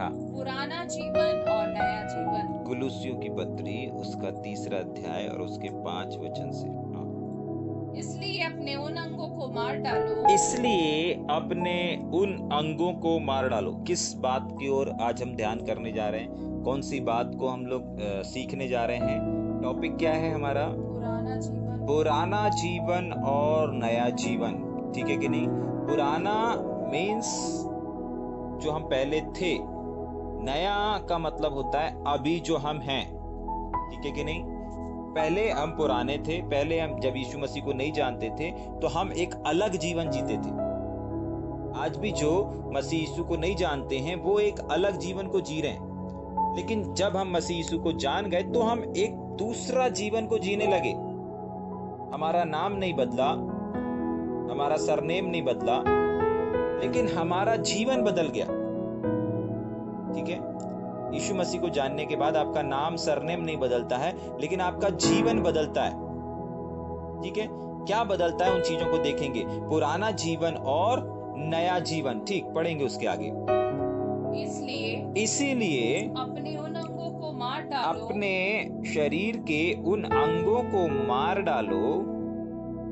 हाँ। पुराना जीवन और नया जीवन। कुलुस्सियों की पत्री उसका 3रा अध्याय और उसके 5 वचन से। हाँ। इसलिए अपने उन अंगों को मार डालो। इसलिए अपने उन अंगों को मार डालो। किस बात की ओर आज हम ध्यान करने जा रहे हैं? कौन सी बात को हम लोग सीखने जा रहे हैं? टॉपिक क्या है हमारा? पुराना जीवन। पुराना जीवन और नया जीवन। ठीक है कि नहीं? पुराना मीन्स जो हम पहले थे, नया का मतलब होता है अभी जो हम हैं। ठीक है कि नहीं? पहले हम पुराने थे, पहले हम जब यीशु मसीह को नहीं जानते थे तो हम एक अलग जीवन जीते थे। आज भी जो मसीह यीशु को नहीं जानते हैं वो एक अलग जीवन को जी रहे हैं, लेकिन जब हम मसीह यीशु को जान गए तो हम एक दूसरा जीवन को जीने लगे। हमारा नाम नहीं बदला, हमारा सरनेम नहीं बदला, लेकिन हमारा जीवन बदल गया। ठीक है? यीशु मसीह को जानने के बाद आपका नाम सरनेम नहीं बदलता है, लेकिन आपका जीवन बदलता है। ठीक है? क्या बदलता है उन चीजों को देखेंगे। पुराना जीवन और नया जीवन। ठीक, पढ़ेंगे उसके आगे। इसीलिए अपने उन अंगों को मार डालो। अपने शरीर के उन अंगों को मार डालो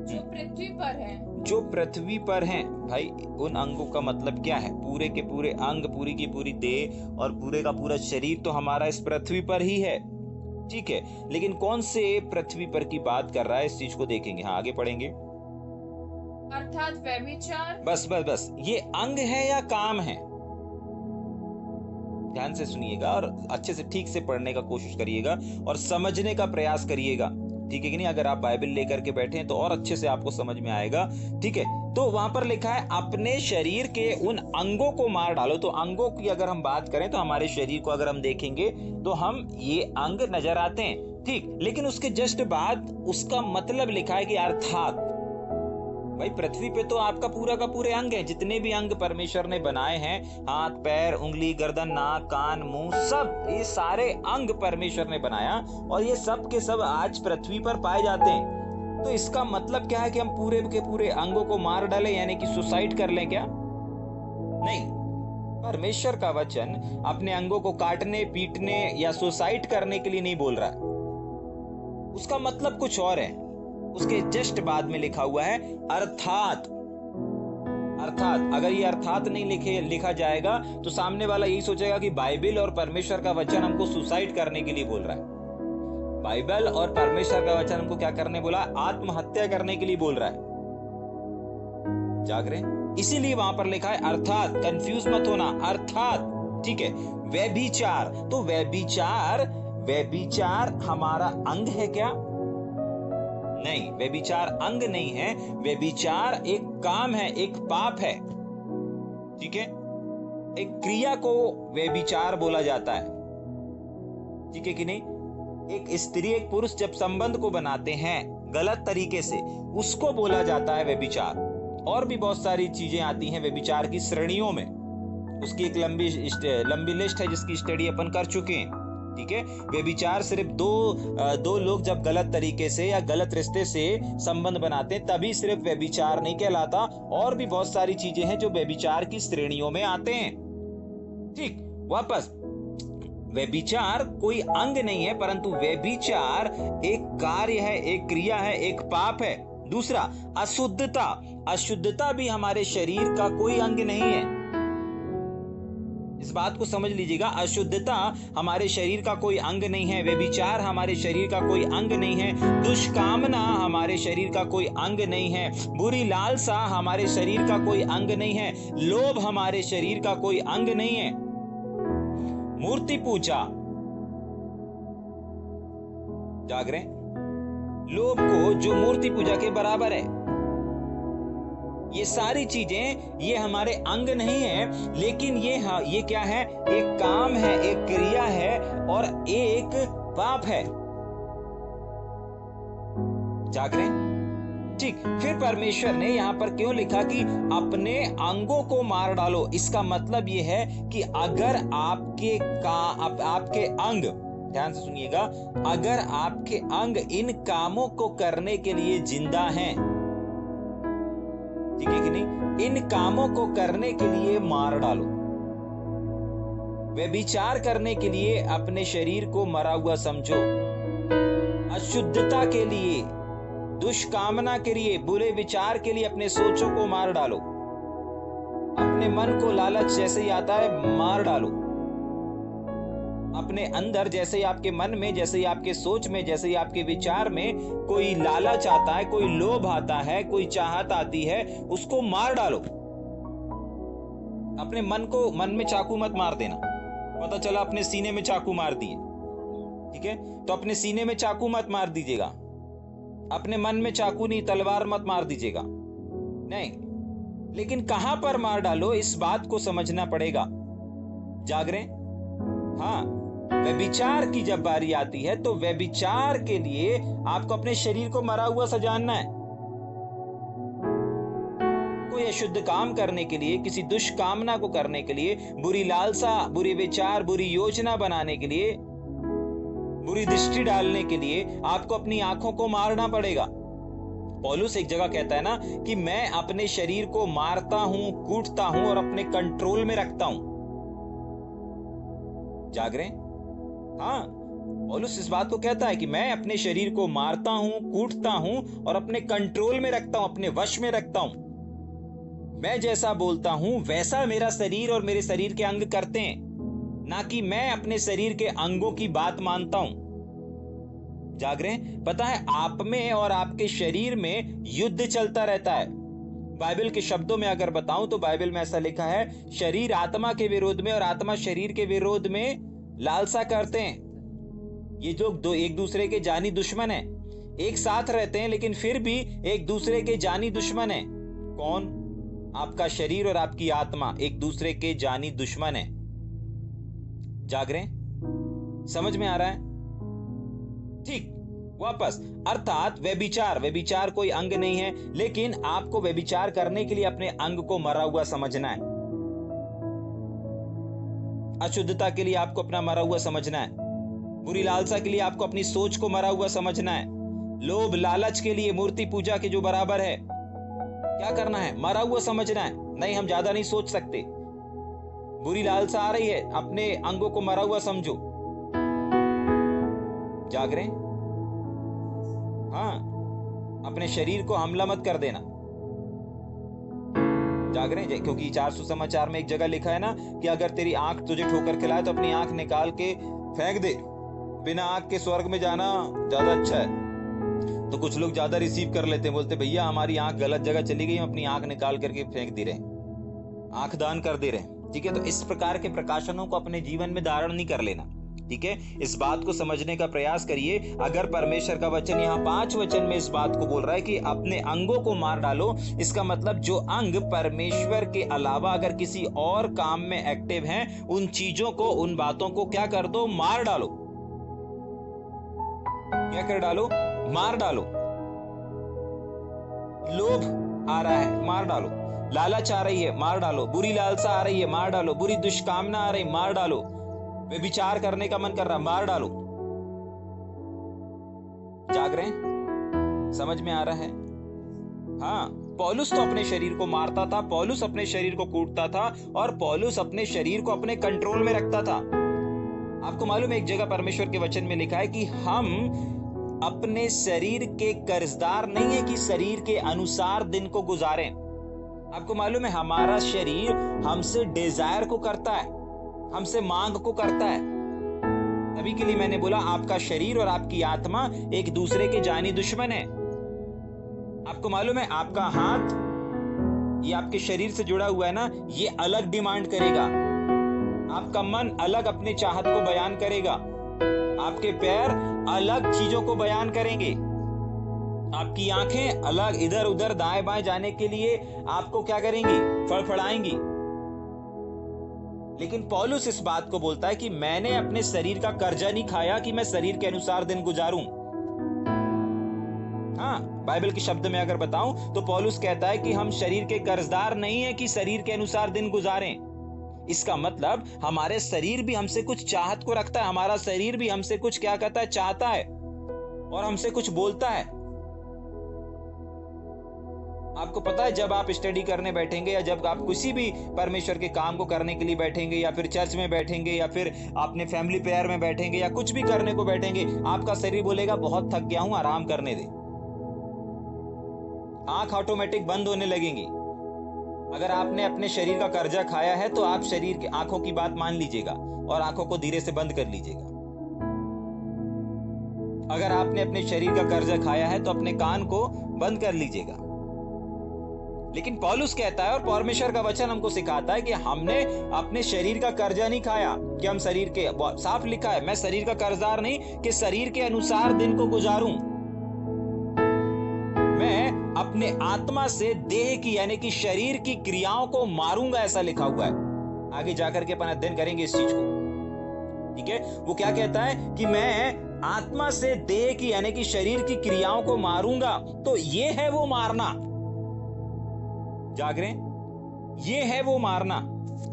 जो पृथ्वी पर हैं। जो पृथ्वी पर हैं। भाई, उन अंगों का मतलब क्या है? पूरे के पूरे अंग, पूरी की पूरी देह और पूरे का पूरा शरीर तो हमारा इस पृथ्वी पर ही है। ठीक है, लेकिन कौन से पृथ्वी पर की बात कर रहा है, इस चीज को देखेंगे। हाँ, आगे पढ़ेंगे। अर्थात व्यभिचार। बस ये अंग है या काम है? ध्यान से सुनिएगा और अच्छे से ठीक से पढ़ने का कोशिश करिएगा और समझने का प्रयास करिएगा। ठीक है कि नहीं? अगर आप बाइबल लेकर के बैठे हैं तो और अच्छे से आपको समझ में आएगा। ठीक है, तो वहां पर लिखा है अपने शरीर के उन अंगों को मार डालो। तो अंगों की अगर हम बात करें तो हमारे शरीर को अगर हम देखेंगे तो हम ये अंग नजर आते हैं। ठीक, लेकिन उसके जस्ट बाद उसका मतलब लिखा है कि अर्थात। भाई, पृथ्वी पे तो आपका पूरा का पूरे अंग है। जितने भी अंग परमेश्वर ने बनाए हैं, हाथ, पैर, उंगली, गर्दन, नाक, कान, मुंह, सब ये सारे अंग परमेश्वर ने बनाया और ये सब के सब आज पृथ्वी पर पाए जाते हैं। तो इसका मतलब क्या है कि हम पूरे के पूरे अंगों को मार डालें, यानी कि सुसाइड कर लें क्या? नहीं। परमेश्वर का वचन अपने अंगों को काटने, पीटने या सुसाइड करने के लिए नहीं बोल रहा है। उसका मतलब कुछ और है। उसके जस्ट बाद में लिखा हुआ है अर्थात। अगर ये अर्थात नहीं लिखा जाएगा तो सामने वाला यही सोचेगा कि बाइबल और परमेश्वर का वचन हमको सुसाइड करने के लिए बोल रहा है। बाइबल और परमेश्वर का वचन हमको क्या करने बोला? आत्महत्या करने के लिए बोल रहा है। जाग रहे? इसीलिए वहां पर लिखा है अर्थात। कंफ्यूज मत होना, अर्थात। ठीक है? व्यभिचार, तो व्यभिचार हमारा अंग है क्या? नहीं, व्यभिचार अंग नहीं है। व्यभिचार एक काम है, एक पाप है। ठीक है? एक क्रिया को व्यभिचार बोला जाता है। ठीक है कि नहीं? एक स्त्री, एक पुरुष जब संबंध को बनाते हैं गलत तरीके से, उसको बोला जाता है व्यभिचार। और भी बहुत सारी चीजें आती हैं व्यभिचार की श्रेणियों में। उसकी एक लंबी लिस्ट है जिसकी स्टडी अपन कर चुके हैं। ठीक है? व्यभिचार सिर्फ दो लोग जब गलत तरीके से या गलत रिश्ते से संबंध बनाते हैं तभी सिर्फ व्यभिचार नहीं कहलाता। और भी बहुत सारी चीजें हैं जो व्यभिचार की श्रेणियों में आते हैं। ठीक, वापस, व्यभिचार कोई अंग नहीं है, परंतु व्यभिचार एक कार्य है, एक क्रिया है, एक पाप है। दूसरा, अशुद्धता भी हमारे शरीर का कोई अंग नहीं है। इस बात को समझ लीजिएगा। अशुद्धता हमारे शरीर का कोई अंग नहीं है। व्यभिचार हमारे शरीर का कोई अंग नहीं है। दुष्कामना हमारे शरीर का कोई अंग नहीं है। बुरी लालसा हमारे शरीर का कोई अंग नहीं है। लोभ हमारे शरीर का कोई अंग नहीं है। मूर्ति पूजा, जाग रहे? लोभ को जो मूर्ति पूजा के बराबर है, ये सारी चीजें ये हमारे अंग नहीं है, लेकिन ये क्या है? एक काम है, एक क्रिया है और एक पाप है। जाग रहे? ठीक, फिर परमेश्वर ने यहां पर क्यों लिखा कि अपने अंगों को मार डालो? इसका मतलब ये है कि अगर आपके अंग, ध्यान से सुनिएगा, अगर आपके अंग इन कामों को करने के लिए जिंदा हैं, ठीक है कि नहीं? इन कामों को करने के लिए मार डालो। व्यभिचार करने के लिए अपने शरीर को मरा हुआ समझो। अशुद्धता के लिए, दुष्कामना के लिए, बुरे विचार के लिए अपने सोचों को मार डालो। अपने मन को लालच जैसे ही आता है मार डालो। अपने अंदर जैसे ही आपके मन में, जैसे ही आपके सोच में, जैसे ही आपके विचार में कोई लालच आता है, कोई लोभ आता है, कोई चाहत आती है, उसको मार डालो। अपने मन में चाकू मत मार देना। पता चला अपने सीने में चाकू मार दिए, ठीक है, तो अपने सीने में चाकू मत मार दीजिएगा। अपने मन में चाकू नहीं, तलवार मत मार दीजिएगा, नहीं। लेकिन कहां पर मार डालो, इस बात को समझना पड़ेगा। जाग रहे? हाँ, व्यभिचार की जब बारी आती है तो व्यभिचार के लिए आपको अपने शरीर को मरा हुआ सा जानना है। कोई अशुद्ध काम करने के लिए, किसी दुष्कामना को करने के लिए, बुरी लालसा, बुरी विचार, बुरी योजना बनाने के लिए, बुरी दृष्टि डालने के लिए आपको अपनी आंखों को मारना पड़ेगा। पौलुस एक जगह कहता है ना कि मैं अपने शरीर को मारता हूं, कूटता हूं और अपने कंट्रोल में रखता हूं। जाग रहे? हाँ, पौलुस इस बात को कहता है कि मैं अपने शरीर को मारता हूं, कूटता हूं और अपने कंट्रोल में रखता हूं, अपने वश में रखता हूं। मैं जैसा बोलता हूं वैसा मेरा शरीर और मेरे शरीर के अंग करते हैं, ना कि मैं अपने शरीर के अंगों की बात मानता हूं। जाग रहे हैं? पता है, आप में और आपके शरीर में युद्ध चलता रहता है। बाइबल के शब्दों में अगर बताऊं तो बाइबल में ऐसा लिखा है, शरीर आत्मा के विरोध में और आत्मा शरीर के विरोध में लालसा करते हैं। ये जो दो एक दूसरे के जानी दुश्मन हैं, एक साथ रहते हैं लेकिन फिर भी एक दूसरे के जानी दुश्मन हैं। कौन? आपका शरीर और आपकी आत्मा एक दूसरे के जानी दुश्मन हैं। जाग रहे हैं? समझ में आ रहा है? ठीक, वापस, अर्थात व्यभिचार कोई अंग नहीं है, लेकिन आपको व्यभिचार करने के लिए अपने अंग को मरा हुआ समझना है। अशुद्धता के लिए आपको अपना मरा हुआ समझना है। बुरी लालसा के लिए आपको अपनी सोच को मरा हुआ समझना है। लोभ लालच के लिए मूर्ति पूजा के जो बराबर है, क्या करना है? मरा हुआ समझना है। नहीं, हम ज्यादा नहीं सोच सकते। बुरी लालसा आ रही है, अपने अंगों को मरा हुआ समझो। जाग रहे? हाँ, अपने शरीर को हमला मत कर देना। जाग रहे हैं? क्योंकि 400 समाचार में एक जगह लिखा है ना कि अगर तेरी आंख तुझे ठोकर खिलाए तो अपनी आंख निकाल के फेंक दे। बिना आंख के स्वर्ग में जाना ज्यादा अच्छा है। तो कुछ लोग ज्यादा रिसीव कर लेते हैं, बोलते भैया हमारी आंख गलत जगह चली गई, हम अपनी आंख निकाल करके फेंक दे रहे, आंख दान कर दे रहे। ठीक है, तो इस प्रकार के प्रकाशनों को अपने जीवन में धारण नहीं कर लेना। ठीक है, इस बात को समझने का प्रयास करिए। अगर परमेश्वर का वचन यहाँ 5 वचन में इस बात को बोल रहा है कि अपने अंगों को मार डालो, इसका मतलब जो अंग परमेश्वर के अलावा अगर किसी और काम में एक्टिव हैं, उन चीजों को, उन बातों को क्या कर दो? मार डालो। क्या कर डालो? मार डालो। लोभ आ रहा है, मार डालो। लालच आ रही है, मार डालो। बुरी लालसा आ रही है, मार डालो। बुरी दुष्कामना आ रही, मार डालो। व्यभिचार करने का मन कर रहा, मार डालो। जाग रहे हैं? समझ में आ रहा है? हाँ, पौलुस तो अपने शरीर को मारता था, पौलुस अपने शरीर को कूटता था और पौलुस अपने शरीर को अपने कंट्रोल में रखता था। आपको मालूम है, एक जगह परमेश्वर के वचन में लिखा है कि हम अपने शरीर के कर्जदार नहीं है कि शरीर के अनुसार दिन को गुजारें। आपको मालूम है, हमारा शरीर हमसे डिजायर को करता है, हमसे मांग को करता है। तभी के लिए मैंने बोला आपका शरीर और आपकी आत्मा एक दूसरे के जानी दुश्मन है। आपको मालूम है, आपका हाथ ये आपके शरीर से जुड़ा हुआ है ना, ये अलग डिमांड करेगा। आपका मन अलग अपने चाहत को बयान करेगा। आपके पैर अलग चीजों को बयान करेंगे। आपकी आंखें अलग इधर उधर दाएं बाएं जाने के लिए आपको क्या करेंगी? फड़फड़ाएंगी। लेकिन पौलुस इस बात को बोलता है कि मैंने अपने शरीर का कर्जा नहीं खाया कि मैं शरीर के अनुसार दिन गुजारूं। हाँ, बाइबल के शब्द में अगर बताऊं तो पौलुस कहता है कि हम शरीर के कर्जदार नहीं है कि शरीर के अनुसार दिन गुजारें। इसका मतलब हमारे शरीर भी हमसे कुछ चाहत को रखता है, हमारा शरीर भी हमसे कुछ क्या कहता है? चाहता है और हमसे कुछ बोलता है। आपको पता है जब आप स्टडी करने बैठेंगे या जब आप किसी भी परमेश्वर के काम को करने के लिए बैठेंगे या फिर चर्च में बैठेंगे या फिर अपने फैमिली प्रेयर में बैठेंगे या कुछ भी करने को बैठेंगे, आपका शरीर बोलेगा बहुत थक गया हूं, आराम करने दे। आंख ऑटोमेटिक बंद होने लगेंगी। अगर आपने अपने शरीर का कर्जा खाया है तो आप शरीर की आंखों की बात मान लीजिएगा और आंखों को धीरे से बंद कर लीजिएगा। अगर आपने अपने शरीर का कर्जा खाया है तो अपने कान को बंद कर लीजिएगा। लेकिन पौलुस कहता है और परमेश्वर का वचन हमको सिखाता है कि हमने अपने शरीर का कर्जा नहीं खाया कि हम शरीर के, साफ लिखा है, मैं शरीर का कर्जदार नहीं कि शरीर के अनुसार दिन को गुजारूं, मैं अपने आत्मा से देह की यानी कि शरीर की क्रियाओं को मारूंगा, ऐसा लिखा हुआ है। आगे जाकर के अपन अध्ययन करेंगे इस चीज को, ठीक है। वो क्या कहता है कि मैं आत्मा से देह की यानी कि शरीर की क्रियाओं को मारूंगा। तो ये है वो मारना, जाग रहे हैं, ये है वो मारना।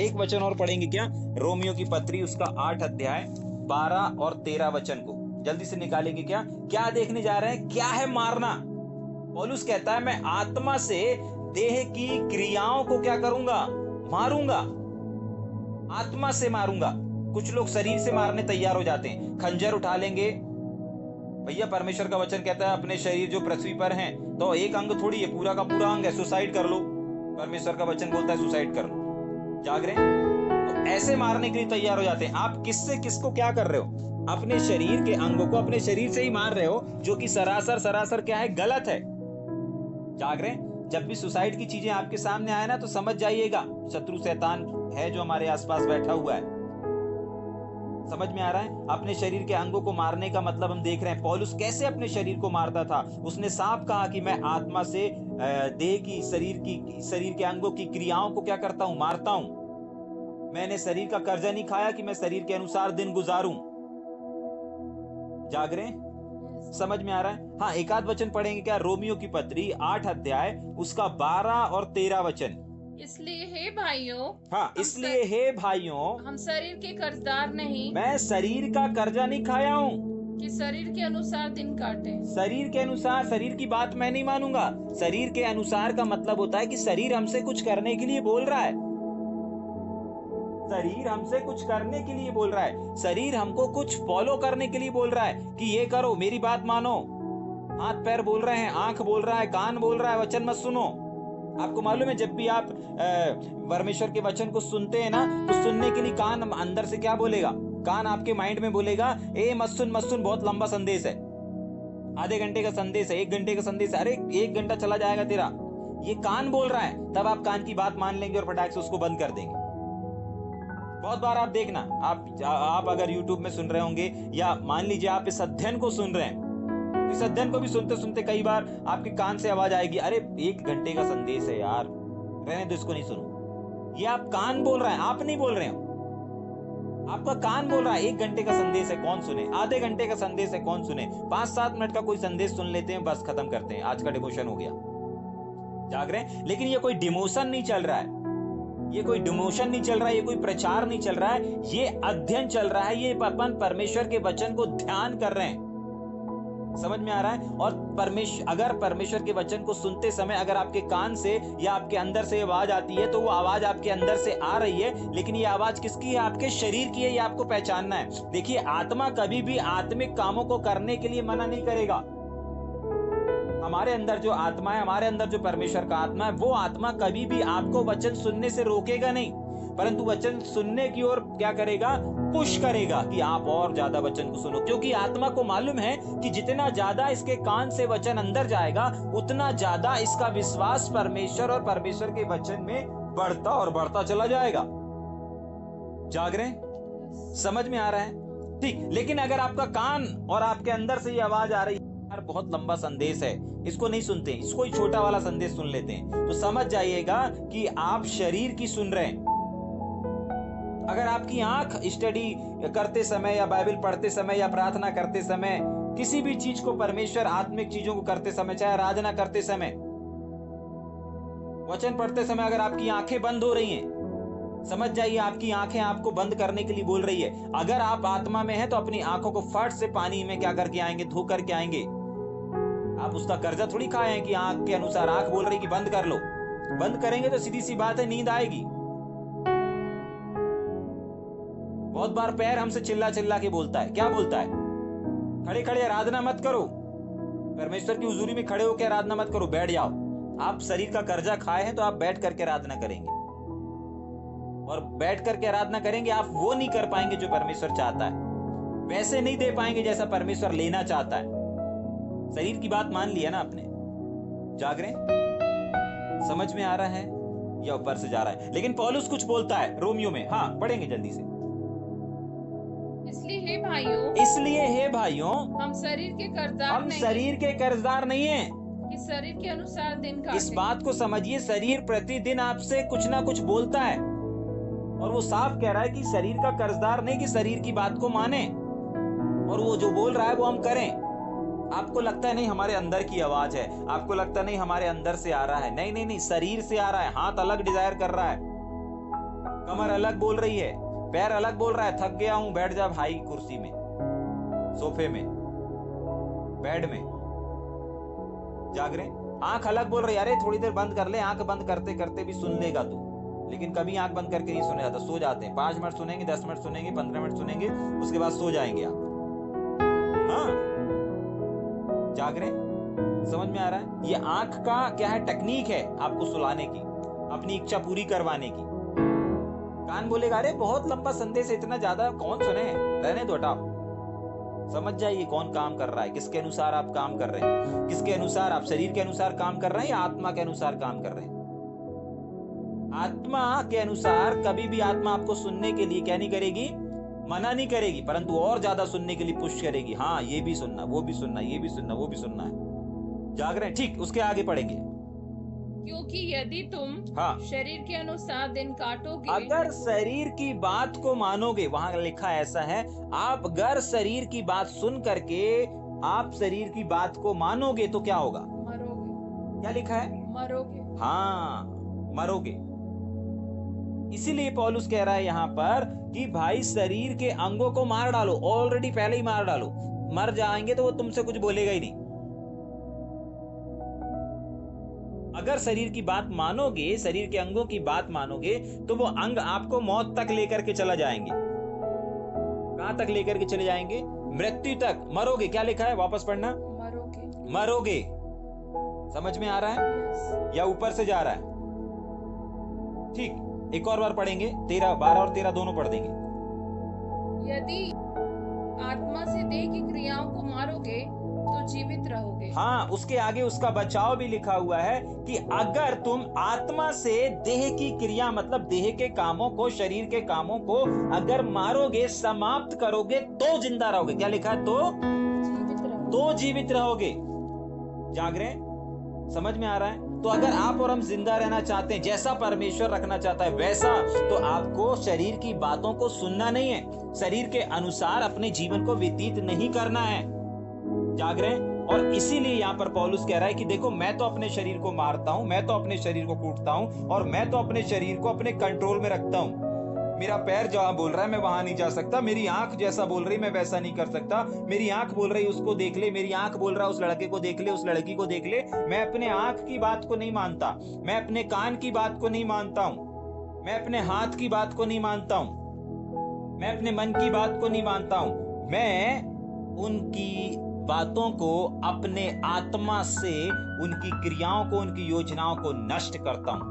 एक वचन और पढ़ेंगे क्या, रोमियो की पत्री उसका 8 अध्याय 12 और 13 वचन को जल्दी से निकालेंगे। क्या क्या देखने जा रहे हैं, क्या है मारना। पौलुस कहता है मैं आत्मा से देह की क्रियाओं को क्या करूंगा, मारूंगा, आत्मा से मारूंगा। कुछ लोग शरीर से मारने तैयार हो जाते हैं, खंजर उठा लेंगे। भैया परमेश्वर का वचन कहता है अपने शरीर जो पृथ्वी पर हैं तो एक अंग थोड़ी है, पूरा का पूरा अंग है, सुसाइड कर लो। परमेश्वर का वचन बोलता है सुसाइड कर लो। जाग रहे हैं, तो ऐसे मारने के लिए तैयार हो जाते हैं। आप किससे किसको क्या कर रहे हो, अपने शरीर के अंगों को अपने शरीर से ही मार रहे हो, जो कि सरासर क्या है, गलत है। जाग रहे हैं, जब भी सुसाइड की चीजें आपके सामने आए ना तो समझ जाइएगा शत्रु शैतान है जो हमारे आसपास बैठा हुआ है। समझ में आ रहा है, अपने शरीर के अंगों को मारने का मतलब हम देख रहे हैं पौलुस कैसे अपने शरीर को मारता था। उसने साफ कहा कि मैं आत्मा से देह की शरीर के अंगों की क्रियाओं को क्या करता हूं, मारता हूं। मैंने शरीर का कर्जा नहीं खाया कि मैं शरीर के अनुसार दिन गुजारूं। जाग रहे हैं, समझ में आ रहा है। हाँ, एक आध वचन पढ़ेंगे क्या, रोमियो की पत्री 8 अध्याय उसका 12 और 13 वचन। इसलिए हे भाइयों, हाँ, इसलिए हे भाइयों, हम शरीर के कर्जदार नहीं, मैं शरीर का कर्जा नहीं खाया हूँ कि शरीर के अनुसार दिन काटे। शरीर के अनुसार, शरीर की बात मैं नहीं मानूंगा। शरीर के अनुसार का मतलब होता है कि शरीर हमसे कुछ करने के लिए बोल रहा है, शरीर हमसे कुछ करने के लिए बोल रहा है, शरीर हमको कुछ फॉलो करने के लिए बोल रहा है कि ये करो, मेरी बात मानो। हाथ पैर बोल रहे हैं, आंख बोल रहा है, कान बोल रहा है, वचन मत सुनो। आपको मालूम है जब भी आप परमेश्वर के वचन को सुनते हैं ना तो सुनने के लिए कान अंदर से क्या बोलेगा, कान आपके माइंड में बोलेगा ए मत सुन, बहुत लंबा संदेश है, आधे घंटे का संदेश है, 1 घंटे का संदेश है, अरे 1 घंटा चला जाएगा तेरा। ये कान बोल रहा है, तब आप कान की बात मान लेंगे और फटाक से उसको बंद कर देंगे। बहुत बार आप देखना, आप अगर YouTube में सुन रहे होंगे या मान लीजिए आप इस अध्ययन को सुन रहे हैं, इस अध्ययन को भी सुनते सुनते कई बार आपके कान से आवाज आएगी, अरे 1 घंटे का संदेश है यार, रहने दो, इसको नहीं सुनो। ये आप कान बोल रहे हैं, आप नहीं बोल रहे हो, आपका कान बोल रहा है 1 घंटे का संदेश है, कौन सुने, आधे घंटे का संदेश है, कौन सुने, 5-7 मिनट का कोई संदेश सुन लेते हैं, बस खत्म करते हैं, आज का डिवोशन हो गया। जाग रहे हैं, लेकिन ये कोई डिमोशन नहीं चल रहा है, ये कोई डिमोशन नहीं चल रहा है, ये कोई प्रचार नहीं चल रहा है, ये अध्ययन चल रहा है, ये अपन परमेश्वर के वचन को ध्यान कर रहे हैं। समझ में आ रहा है। और अगर परमेश्वर के वचन को सुनते समय अगर आपके कान से या आपके अंदर से आवाज आती है तो वो आवाज आपके अंदर से आ रही है, लेकिन ये आवाज किसकी है, आपके शरीर की है, ये आपको पहचानना है। देखिए, आत्मा कभी भी आत्मिक कामों को करने के लिए मना नहीं करेगा। हमारे अंदर जो आत्मा है, हमारे अंदर जो परमेश्वर का आत्मा है, वो आत्मा कभी भी आपको वचन सुनने से रोकेगा नहीं, परंतु वचन सुनने की ओर क्या करेगा, पुश करेगा कि आप और ज्यादा वचन को सुनो, क्योंकि आत्मा को मालूम है कि जितना ज्यादा इसके कान से वचन अंदर जाएगा उतना ज्यादा इसका विश्वास परमेश्वर और परमेश्वर के वचन में बढ़ता और बढ़ता चला जाएगा। जाग रहे हैं, समझ में आ रहा है, ठीक। लेकिन अगर आपका कान और आपके अंदर से ये आवाज आ रही है यार बहुत लंबा संदेश है, इसको नहीं सुनते, इसको ही छोटा वाला संदेश सुन लेते हैं, तो समझ जाइएगा कि आप शरीर की सुन रहे हैं। अगर आपकी आंख स्टडी करते समय या बाइबल पढ़ते समय या प्रार्थना करते समय, किसी भी चीज को परमेश्वर आत्मिक चीजों को करते समय, चाहे आराधना करते समय, वचन पढ़ते समय अगर आपकी आंखें बंद हो रही हैं, समझ जाइए आपकी आंखें आपको बंद करने के लिए बोल रही है। अगर आप आत्मा में हैं तो अपनी आंखों को फट से पानी में क्या करके आएंगे, धो करके आएंगे। आप उसका कर्जा थोड़ी खाए हैं कि आंख के अनुसार आंख बोल रही कि बंद कर लो। बंद करेंगे तो सीधी सी बात है नींद आएगी। बहुत बार पैर हमसे चिल्ला चिल्ला के बोलता है, क्या बोलता है? खड़े खड़े आराधना मत करो, परमेश्वर की हुजूरी में खड़े होकर आराधना मत करो, बैठ जाओ। आप शरीर का कर्जा खाए हैं तो आप बैठ करके आराधना करेंगे, और बैठ करके आराधना करेंगे आप वो नहीं कर पाएंगे जो परमेश्वर चाहता है, वैसे नहीं दे पाएंगे जैसा परमेश्वर लेना चाहता है। शरीर की बात मान लिया ना आपने। जाग रहे हैं? समझ में आ रहा है या ऊपर से जा रहा है? लेकिन पौलुस कुछ बोलता है रोमियो में, हाँ पढ़ेंगे जल्दी से। इसलिए हे भाइयों, हम शरीर के कर्जदार हम नहीं, शरीर के कर्जदार नहीं हैं कि शरीर के अनुसार दिन काटे। इस बात को समझिए, शरीर प्रतिदिन आपसे कुछ ना कुछ बोलता है, और वो साफ कह रहा है कि शरीर का कर्जदार नहीं, कि शरीर की बात को माने और वो जो बोल रहा है वो हम करें। आपको लगता है नहीं हमारे अंदर की आवाज है, आपको लगता नहीं हमारे अंदर से आ रहा है, नहीं नहीं नहीं, शरीर से आ रहा है। हाथ अलग डिजायर कर रहा है, कमर अलग बोल रही है, पैर अलग बोल रहा है, थक गया हूं, बैठ जा भाई कुर्सी में, सोफे में, बेड में। जाग रहे? आंख अलग बोल रही है, अरे थोड़ी देर बंद कर ले। आंख बंद करते करते भी सुन लेगा तू, लेकिन कभी आंख बंद करके नहीं सुने जाता, सो जाते हैं। 5 मिनट सुनेंगे, 10 मिनट सुनेंगे, 15 मिनट सुनेंगे, उसके बाद सो जाएंगे आप। हाँ, जाग रहे? समझ में आ रहा है? ये आंख का क्या है, टेक्निक है आपको सुलाने की, अपनी इच्छा पूरी करवाने की। कान बोलेगा अरे बहुत लंबा संदेश है, इतना ज्यादा कौन सुने, रहने दो, हटाओ। समझ जाइए कौन काम कर रहा है, किसके अनुसार आप काम कर रहे हैं, किसके अनुसार आप, शरीर के अनुसार काम कर रहे हैं या आत्मा के अनुसार काम कर रहे हैं। आत्मा के अनुसार कभी भी आत्मा आपको सुनने के लिए क्या नहीं करेगी, मना नहीं करेगी, परंतु और ज्यादा सुनने के लिए पुश करेगी। हाँ ये भी सुनना, वो भी सुनना, ये भी सुनना, वो भी सुनना है। जाग रहे हैं? ठीक, उसके आगे पढ़ेंगे। क्योंकि यदि तुम हाँ, शरीर के अनुसार दिन काटोगे, अगर शरीर की बात को मानोगे, वहां लिखा ऐसा है, आप अगर शरीर की बात सुन करके आप शरीर की बात को मानोगे तो क्या होगा? मरोगे। क्या लिखा है? मरोगे। हाँ, मरोगे। इसीलिए पौलुस कह रहा है यहां पर कि भाई शरीर के अंगों को मार डालो, ऑलरेडी पहले ही मार डालो। मर जाएंगे तो वो तुमसे कुछ बोलेगा ही नहीं। अगर शरीर की बात मानोगे, शरीर के अंगों की बात मानोगे, तो वो अंग आपको मौत तक लेकर के चला जाएंगे। कहां तक लेकर के चले जाएंगे? मृत्यु तक। मरोगे, क्या लिखा है, वापस पढ़ना। मरोगे। मरोगे। समझ में आ रहा है या ऊपर से जा रहा है? ठीक, एक और बार पढ़ेंगे, 13, 12 और 13 दोनों पढ़ देंगे। यदि आत्मा से देह की क्रियाओं को मारोगे तो जीवित रहोगे। हाँ, उसके आगे उसका बचाव भी लिखा हुआ है कि अगर तुम आत्मा से देह की क्रिया मतलब देह के कामों को, शरीर के कामों को अगर मारोगे, समाप्त करोगे तो जिंदा रहोगे। क्या लिखा है? तो जीवित रहोगे। जाग रहे हैं? समझ में आ रहा है? तो अगर आप और हम जिंदा रहना चाहते हैं, जैसा परमेश्वर रखना चाहता है वैसा, तो आपको शरीर की बातों को सुनना नहीं है, शरीर के अनुसार अपने जीवन को व्यतीत नहीं करना है। जाग रहे हैं? और इसीलिए यहाँ पर पौलुस कह रहा है कि देखो, मैं तो अपने शरीर को मारता हूं, मैं तो अपने शरीर को कूटता हूं, और मैं तो अपने शरीर को अपने कंट्रोल में रखता हूं। मेरा पैर जहां बोल रहा है मैं वहां नहीं जा सकता, मेरी आंख जैसा बोल रही मैं वैसा नहीं कर सकता, मेरी आंख बोल रही उसको देख ले, मेरी आंख बोल रहा उस लड़के को देख ले, उस लड़की को देख ले। मैं अपने आंख की बात को नहीं मानता, मैं अपने कान की बात को नहीं मानता हूं, मैं अपने हाथ की बात को नहीं मानता हूं, मैं अपने मन की बात को नहीं मानता हूं। मैं उनकी बातों को अपने आत्मा से, उनकी क्रियाओं को, उनकी योजनाओं को नष्ट करता हूं।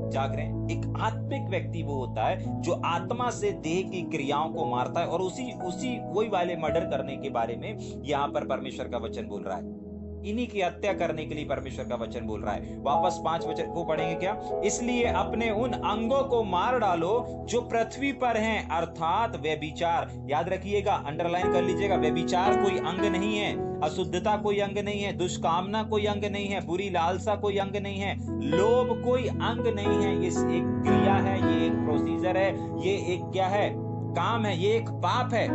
जाग रहे हैं? एक आत्मिक व्यक्ति वो होता है जो आत्मा से देह की क्रियाओं को मारता है, और उसी वही वाले मर्डर करने के बारे में यहाँ पर परमेश्वर का वचन बोल रहा है। इन्हीं की हत्या करने के लिए परमेश्वर का वचन बोल रहा है। वापस 5 वचन को पढ़ेंगे क्या? इसलिए अपने उन अंगों को मार डालो जो पृथ्वी पर हैं, अर्थात व्यभिचार। याद रखिएगा, अंडरलाइन कर लीजिएगा, व्यभिचार कोई अंग नहीं है, अशुद्धता कोई अंग नहीं है, दुष्कामना कोई अंग नहीं है, बुरी लालसा कोई अंग नहीं है, लोभ कोई अंग नहीं है। ये एक क्रिया है, ये एक प्रोसीजर है, ये एक क्या है, काम है, ये एक पाप है।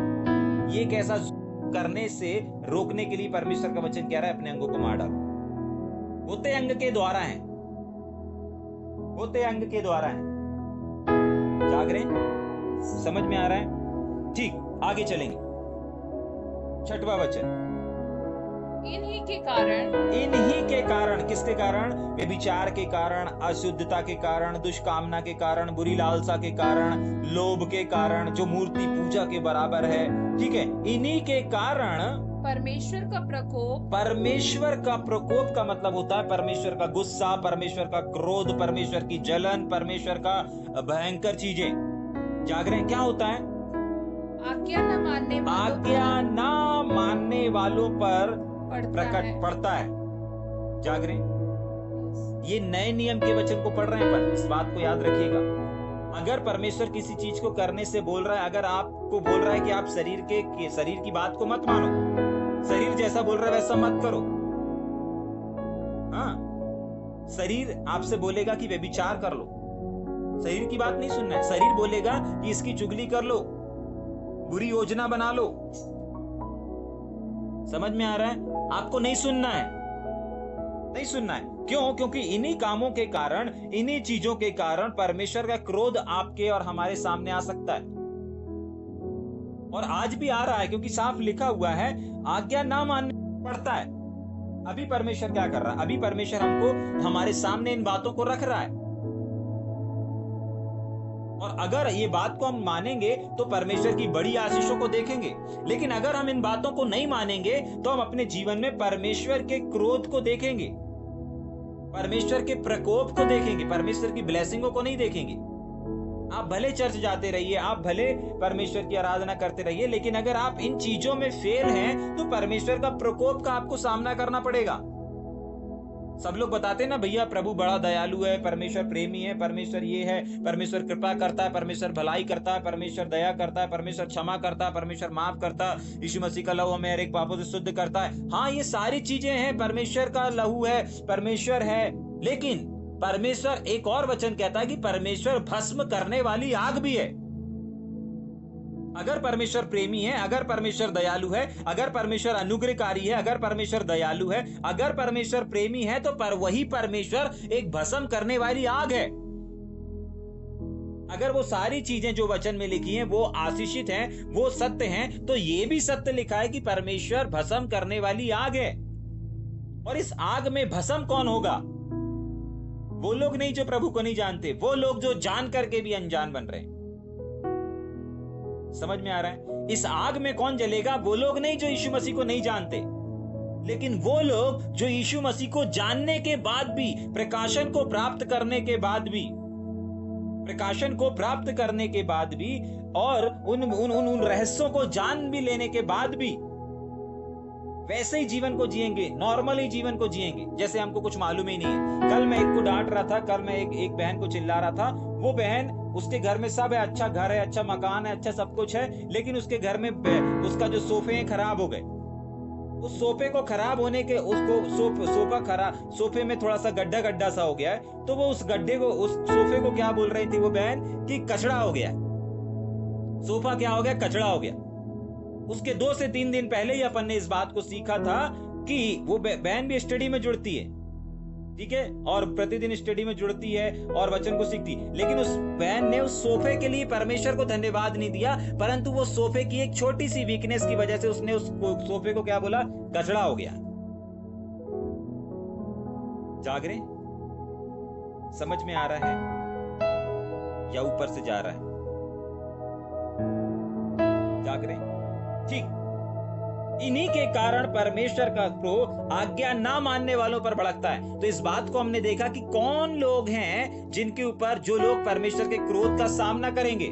ये कैसा करने से रोकने के लिए परमेश्वर का वचन कह रहा है अपने अंगों को मार डालो। होते अंग के द्वारा हैं, होते अंग के द्वारा हैं। जाग रहे हैं? समझ में आ रहा है? ठीक, आगे चलेंगे। 6वां वचन, इन्हीं के कारण, किसके कारण? व्यभिचार के कारण, अशुद्धता के कारण, दुष्कामना के कारण, बुरी लालसा के कारण, लोभ के कारण, जो मूर्ति पूजा के बराबर है, ठीक है, इन्हीं के कारण परमेश्वर का प्रकोप का मतलब होता है परमेश्वर का गुस्सा, परमेश्वर का क्रोध, परमेश्वर की जलन, परमेश्वर का भयंकर चीजें। जाग रहे हैं? क्या होता है? आज्ञा ना मानने वालों पर प्रकट पड़ता है। जाग रहे हैं? ये नए नियम के वचन को पढ़ रहे हैं, पर इस बात को याद रखिएगा, अगर परमेश्वर किसी चीज को करने से बोल रहा है, अगर आपको बोल रहा है कि आप शरीर की बात को मत मानो, शरीर जैसा बोल रहा है वैसा मत करो, हाँ, शरीर आपसे बोलेगा कि व्यभिचार कर लो, शरीर की बात नहीं सुनना है। शरीर बोलेगा कि इसकी चुगली कर लो, बुरी योजना बना लो। समझ में आ रहा है? आपको नहीं सुनना है, नहीं सुनना है। क्यों? क्योंकि इन्हीं कामों के कारण, इन्हीं चीजों के कारण परमेश्वर का क्रोध आपके और हमारे सामने आ सकता है, और आज भी आ रहा है, क्योंकि साफ लिखा हुआ है आज्ञा ना मानने पड़ता है। अभी परमेश्वर क्या कर रहा है? अभी परमेश्वर हमको, हमारे सामने इन बातों को रख रहा है, और अगर ये बात को हम मानेंगे तो परमेश्वर की बड़ी आशीषों को देखेंगे। लेकिन अगर हम इन बातों को नहीं मानेंगे तो हम अपने जीवन में परमेश्वर के क्रोध को देखेंगे, परमेश्वर के प्रकोप को देखेंगे, परमेश्वर की ब्लेसिंगों को नहीं देखेंगे। आप भले चर्च जाते रहिए, आप भले परमेश्वर की आराधना करते रहिए, लेकिन अगर आप इन चीजों में फेल हैं तो परमेश्वर का प्रकोप का आपको सामना करना पड़ेगा। सब लोग बताते हैं ना, भैया प्रभु बड़ा दयालु है, परमेश्वर प्रेमी है, परमेश्वर ये है, परमेश्वर कृपा करता है, परमेश्वर भलाई करता है, परमेश्वर दया करता है, परमेश्वर क्षमा करता है, परमेश्वर माफ करता है, यीशु मसीह का लहू हमें हर एक पापों से शुद्ध करता है। हाँ, ये सारी चीजें हैं, परमेश्वर का लहू है, परमेश्वर है। लेकिन परमेश्वर एक और वचन कहता है कि परमेश्वर भस्म करने वाली आग भी है। अगर परमेश्वर प्रेमी है, अगर परमेश्वर दयालु है, अगर परमेश्वर अनुग्रहकारी है, अगर परमेश्वर दयालु है, अगर परमेश्वर प्रेमी है, तो वही परमेश्वर एक भस्म करने वाली आग है। अगर वो सारी चीजें जो वचन में लिखी हैं वो आशीषित हैं, वो सत्य हैं, तो ये भी सत्य लिखा है कि परमेश्वर भस्म करने वाली आग है। और इस आग में भस्म कौन होगा? वो लोग नहीं जो प्रभु को नहीं जानते, वो लोग जो जान करके भी अनजान बन रहे हैं। समझ में आ रहा है? इस आग में कौन जलेगा? वो लोग नहीं जो यीशु मसीह को नहीं जानते, लेकिन वो लोग जो यीशु मसीह को जानने के बाद भी, प्रकाशन को प्राप्त करने के बाद भी, प्रकाशन को प्राप्त करने के बाद भी, और उन रहस्यों को जान भी लेने के बाद भी वैसे ही जीवन को जिएंगे, नॉर्मल ही जीवन को जिएंगे जैसे हमको कुछ मालूम ही नहीं है। कल मैं एक को डांट रहा था, कल मैं एक बहन को चिल्ला रहा था। वो बहन, उसके घर में सब है, अच्छा घर है, अच्छा मकान है, अच्छा सब कुछ है, लेकिन उसके घर में उसका जो सोफे हैं खराब हो गए। उस सोफे को खराब होने के, उसको सोफा खराब, सोफे में थोड़ा सा गड्ढा सा हो गया है, तो वो उस गड्ढे को, उस सोफे को क्या बोल रही थी वो बहन कि कचड़ा हो गया। सोफा क्या हो गया? कचड़ा हो गया। उसके 2 से 3 दिन पहले ही अपन ने इस बात को सीखा था कि वो बहन भी स्टडी में जुड़ती है, ठीक है, और प्रतिदिन स्टडी में जुड़ती है और वचन को सीखती, लेकिन उस बहन ने उस सोफे के लिए परमेश्वर को धन्यवाद नहीं दिया, परंतु वो सोफे की एक छोटी सी वीकनेस की वजह से उसने उस सोफे को क्या बोला? कचड़ा हो गया। जाग रहे? समझ में आ रहा है या ऊपर से जा रहा है? जाग रहे? ठीक। इन्हीं के कारण परमेश्वर का क्रोध आज्ञा ना मानने वालों पर भड़कता है। तो इस बात को हमने देखा कि कौन लोग हैं जिनके ऊपर, जो लोग परमेश्वर के क्रोध का सामना करेंगे।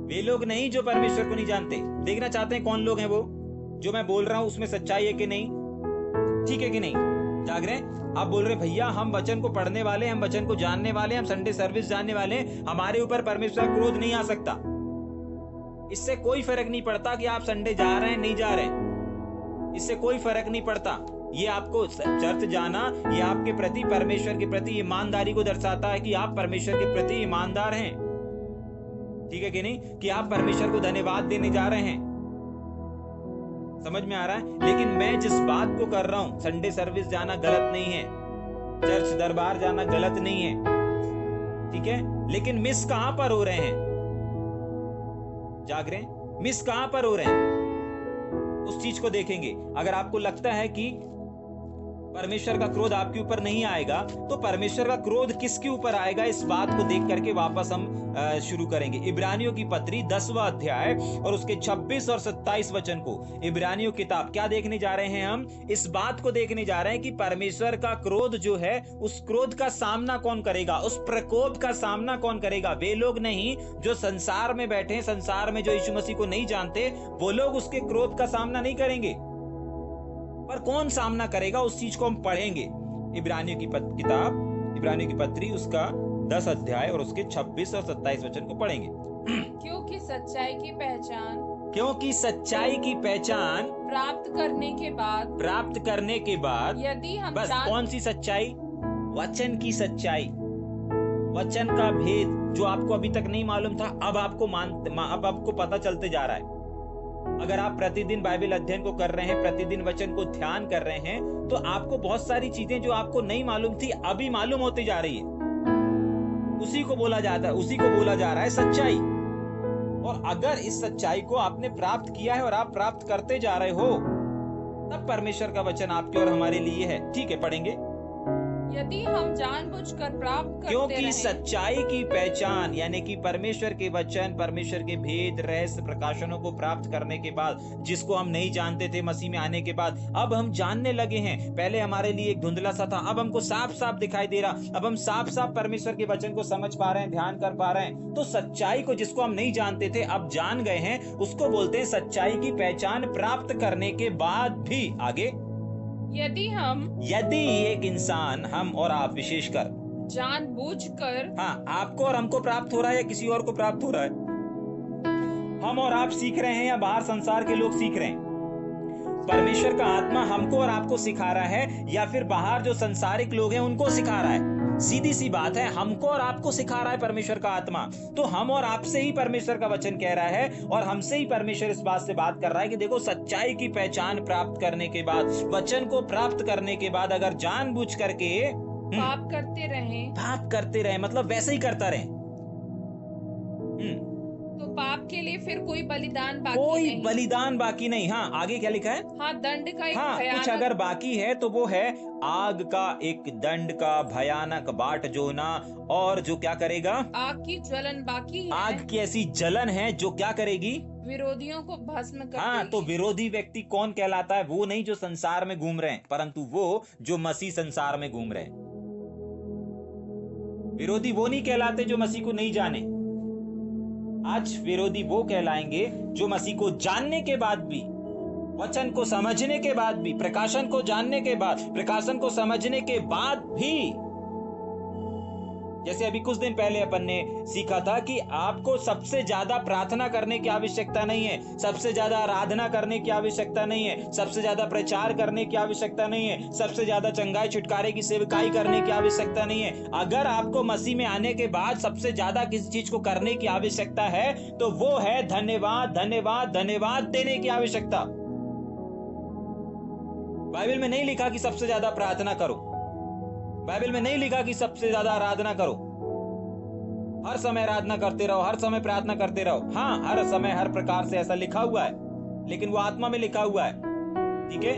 वे लोग नहीं जो परमेश्वर को नहीं जानते। देखना चाहते हैं कौन लोग हैं वो? जो मैं बोल रहा हूं उसमें सच्चाई है कि नहीं, ठीक है कि नहीं? जाग रहे हैं? आप बोल रहे भैया हम वचन को पढ़ने वाले, हम वचन को जानने वाले, हम संडे सर्विस जानने वाले, हमारे ऊपर परमेश्वर का क्रोध नहीं आ सकता। इससे कोई फर्क नहीं पड़ता कि आप संडे जा रहे हैं नहीं जा रहे हैं, इससे कोई फर्क नहीं पड़ता। ये आपको चर्च जाना, ये आपके प्रति, परमेश्वर के प्रति ईमानदारी को दर्शाता है कि आप परमेश्वर के प्रति ईमानदार हैं, ठीक है कि नहीं? कि आप परमेश्वर को धन्यवाद देने जा रहे हैं। समझ में आ रहा है? लेकिन मैं जिस बात को कर रहा हूं, संडे सर्विस जाना गलत नहीं है, चर्च दरबार जाना गलत नहीं है, ठीक है, लेकिन मिस कहां पर हो रहे हैं? जाग रहे हैं? मिस कहां पर हो रहे हैं? उस चीज को देखेंगे। अगर आपको लगता है कि परमेश्वर का क्रोध आपके ऊपर नहीं आएगा, तो परमेश्वर का क्रोध किसके ऊपर आएगा, इस बात को देख करके वापस हम शुरू करेंगे। इब्रानियों की पत्री 10वां अध्याय और उसके 26 और 27 वचन को, इब्रानियों किताब क्या देखने जा रहे हैं हम, इस बात को देखने जा रहे हैं कि परमेश्वर का क्रोध जो है, उस क्रोध का सामना कौन करेगा, उस प्रकोप का सामना कौन करेगा। वे लोग नहीं जो संसार में बैठे, संसार में जो यीशु मसीह को नहीं जानते, वो लोग उसके क्रोध का सामना नहीं करेंगे, पर कौन सामना करेगा, उस चीज को हम पढ़ेंगे। इब्रानियों की किताब, इब्रानियों की पत्री उसका 10 अध्याय और उसके 26 और 27 वचन को पढ़ेंगे। क्योंकि सच्चाई की पहचान, क्योंकि सच्चाई की पहचान प्राप्त करने के बाद यदि हम बस कौन सी सच्चाई, वचन की सच्चाई, वचन का भेद जो आपको अभी तक नहीं मालूम था, अब आपको पता चलते जा रहा है। अगर आप प्रतिदिन बाइबल अध्ययन को कर रहे हैं, प्रतिदिन वचन को ध्यान कर रहे हैं, तो आपको बहुत सारी चीजें जो आपको नहीं मालूम थी अभी मालूम होती जा रही है। उसी को बोला जा रहा है सच्चाई। और अगर इस सच्चाई को आपने प्राप्त किया है और आप प्राप्त करते जा रहे हो, तब परमेश्वर का वचन आपके और हमारे लिए है। ठीक है, पढ़ेंगे। यदि हम जानबूझकर प्राप्त करते क्योंकि सच्चाई की पहचान, यानी कि परमेश्वर के वचन, परमेश्वर के भेद, रहस्य, प्रकाशनों को प्राप्त करने के बाद, जिसको हम नहीं जानते थे मसीह में आने के बाद, अब हम जानने लगे हैं। पहले हमारे लिए एक धुंधला सा था, अब हमको साफ साफ दिखाई दे रहा। अब हम साफ साफ परमेश्वर के वचन को समझ पा रहे हैं, ध्यान कर पा रहे हैं। तो सच्चाई को, जिसको हम नहीं जानते थे, अब जान गए हैं, उसको बोलते हैं सच्चाई की पहचान प्राप्त करने के बाद भी। आगे, यदि एक इंसान, हम और आप विशेषकर, जानबूझकर, हाँ, आपको और हमको प्राप्त हो रहा है या किसी और को प्राप्त हो रहा है, हम और आप सीख रहे हैं या बाहर संसार के लोग सीख रहे हैं, परमेश्वर का आत्मा हमको और आपको सिखा रहा है या फिर बाहर जो संसारिक लोग हैं उनको सिखा रहा है। सीधी सी बात है, हमको और आपको सिखा रहा है परमेश्वर का आत्मा। तो हम और आपसे ही परमेश्वर का वचन कह रहा है और हमसे ही परमेश्वर इस बात से बात कर रहा है कि देखो, सच्चाई की पहचान प्राप्त करने के बाद, वचन को प्राप्त करने के बाद, अगर जानबूझ करके पाप करते रहे, मतलब वैसे ही करता रहे, तो पाप के लिए फिर कोई बलिदान बाकी नहीं। हाँ, आगे क्या लिखा है? हाँ, दंड का एक भयानक, कुछ अगर बाकी है तो वो है आग का एक दंड का भयानक बाट जोना, और जो क्या करेगा, आग की ज्वलन बाकी है। आग की ऐसी जलन है जो क्या करेगी, विरोधियों को भस्म कर हाँ, तो विरोधी व्यक्ति कौन कहलाता है? वो नहीं जो संसार में घूम रहे हैं, परंतु वो जो मसीह संसार में घूम रहे हैं। विरोधी वो नहीं कहलाते जो मसीह को नहीं जाने। आज विरोधी वो कहलाएंगे जो मसीह को जानने के बाद भी, वचन को समझने के बाद भी, प्रकाशन को जानने के बाद, प्रकाशन को समझने के बाद भी, जैसे अभी कुछ दिन पहले अपन ने सीखा था कि आपको सबसे ज्यादा प्रार्थना करने की आवश्यकता नहीं है, सबसे ज्यादा आराधना करने की आवश्यकता नहीं है, सबसे ज्यादा प्रचार करने की आवश्यकता नहीं है, सबसे ज्यादा चंगाई छुटकारे की सेवकाई करने की आवश्यकता नहीं है। अगर आपको मसीह में आने के बाद सबसे ज्यादा किसी चीज को करने की आवश्यकता है, तो वो है धन्यवाद, धन्यवाद, धन्यवाद देने की आवश्यकता। बाइबल में नहीं लिखा कि सबसे ज्यादा प्रार्थना करो, बाइबल में नहीं लिखा कि सबसे ज्यादा आराधना करो। हर समय आराधना करते रहो, हर समय प्रार्थना करते रहो। हाँ, हर समय हर प्रकार से ऐसा लिखा हुआ है, लेकिन वो आत्मा में लिखा हुआ है, ठीक है।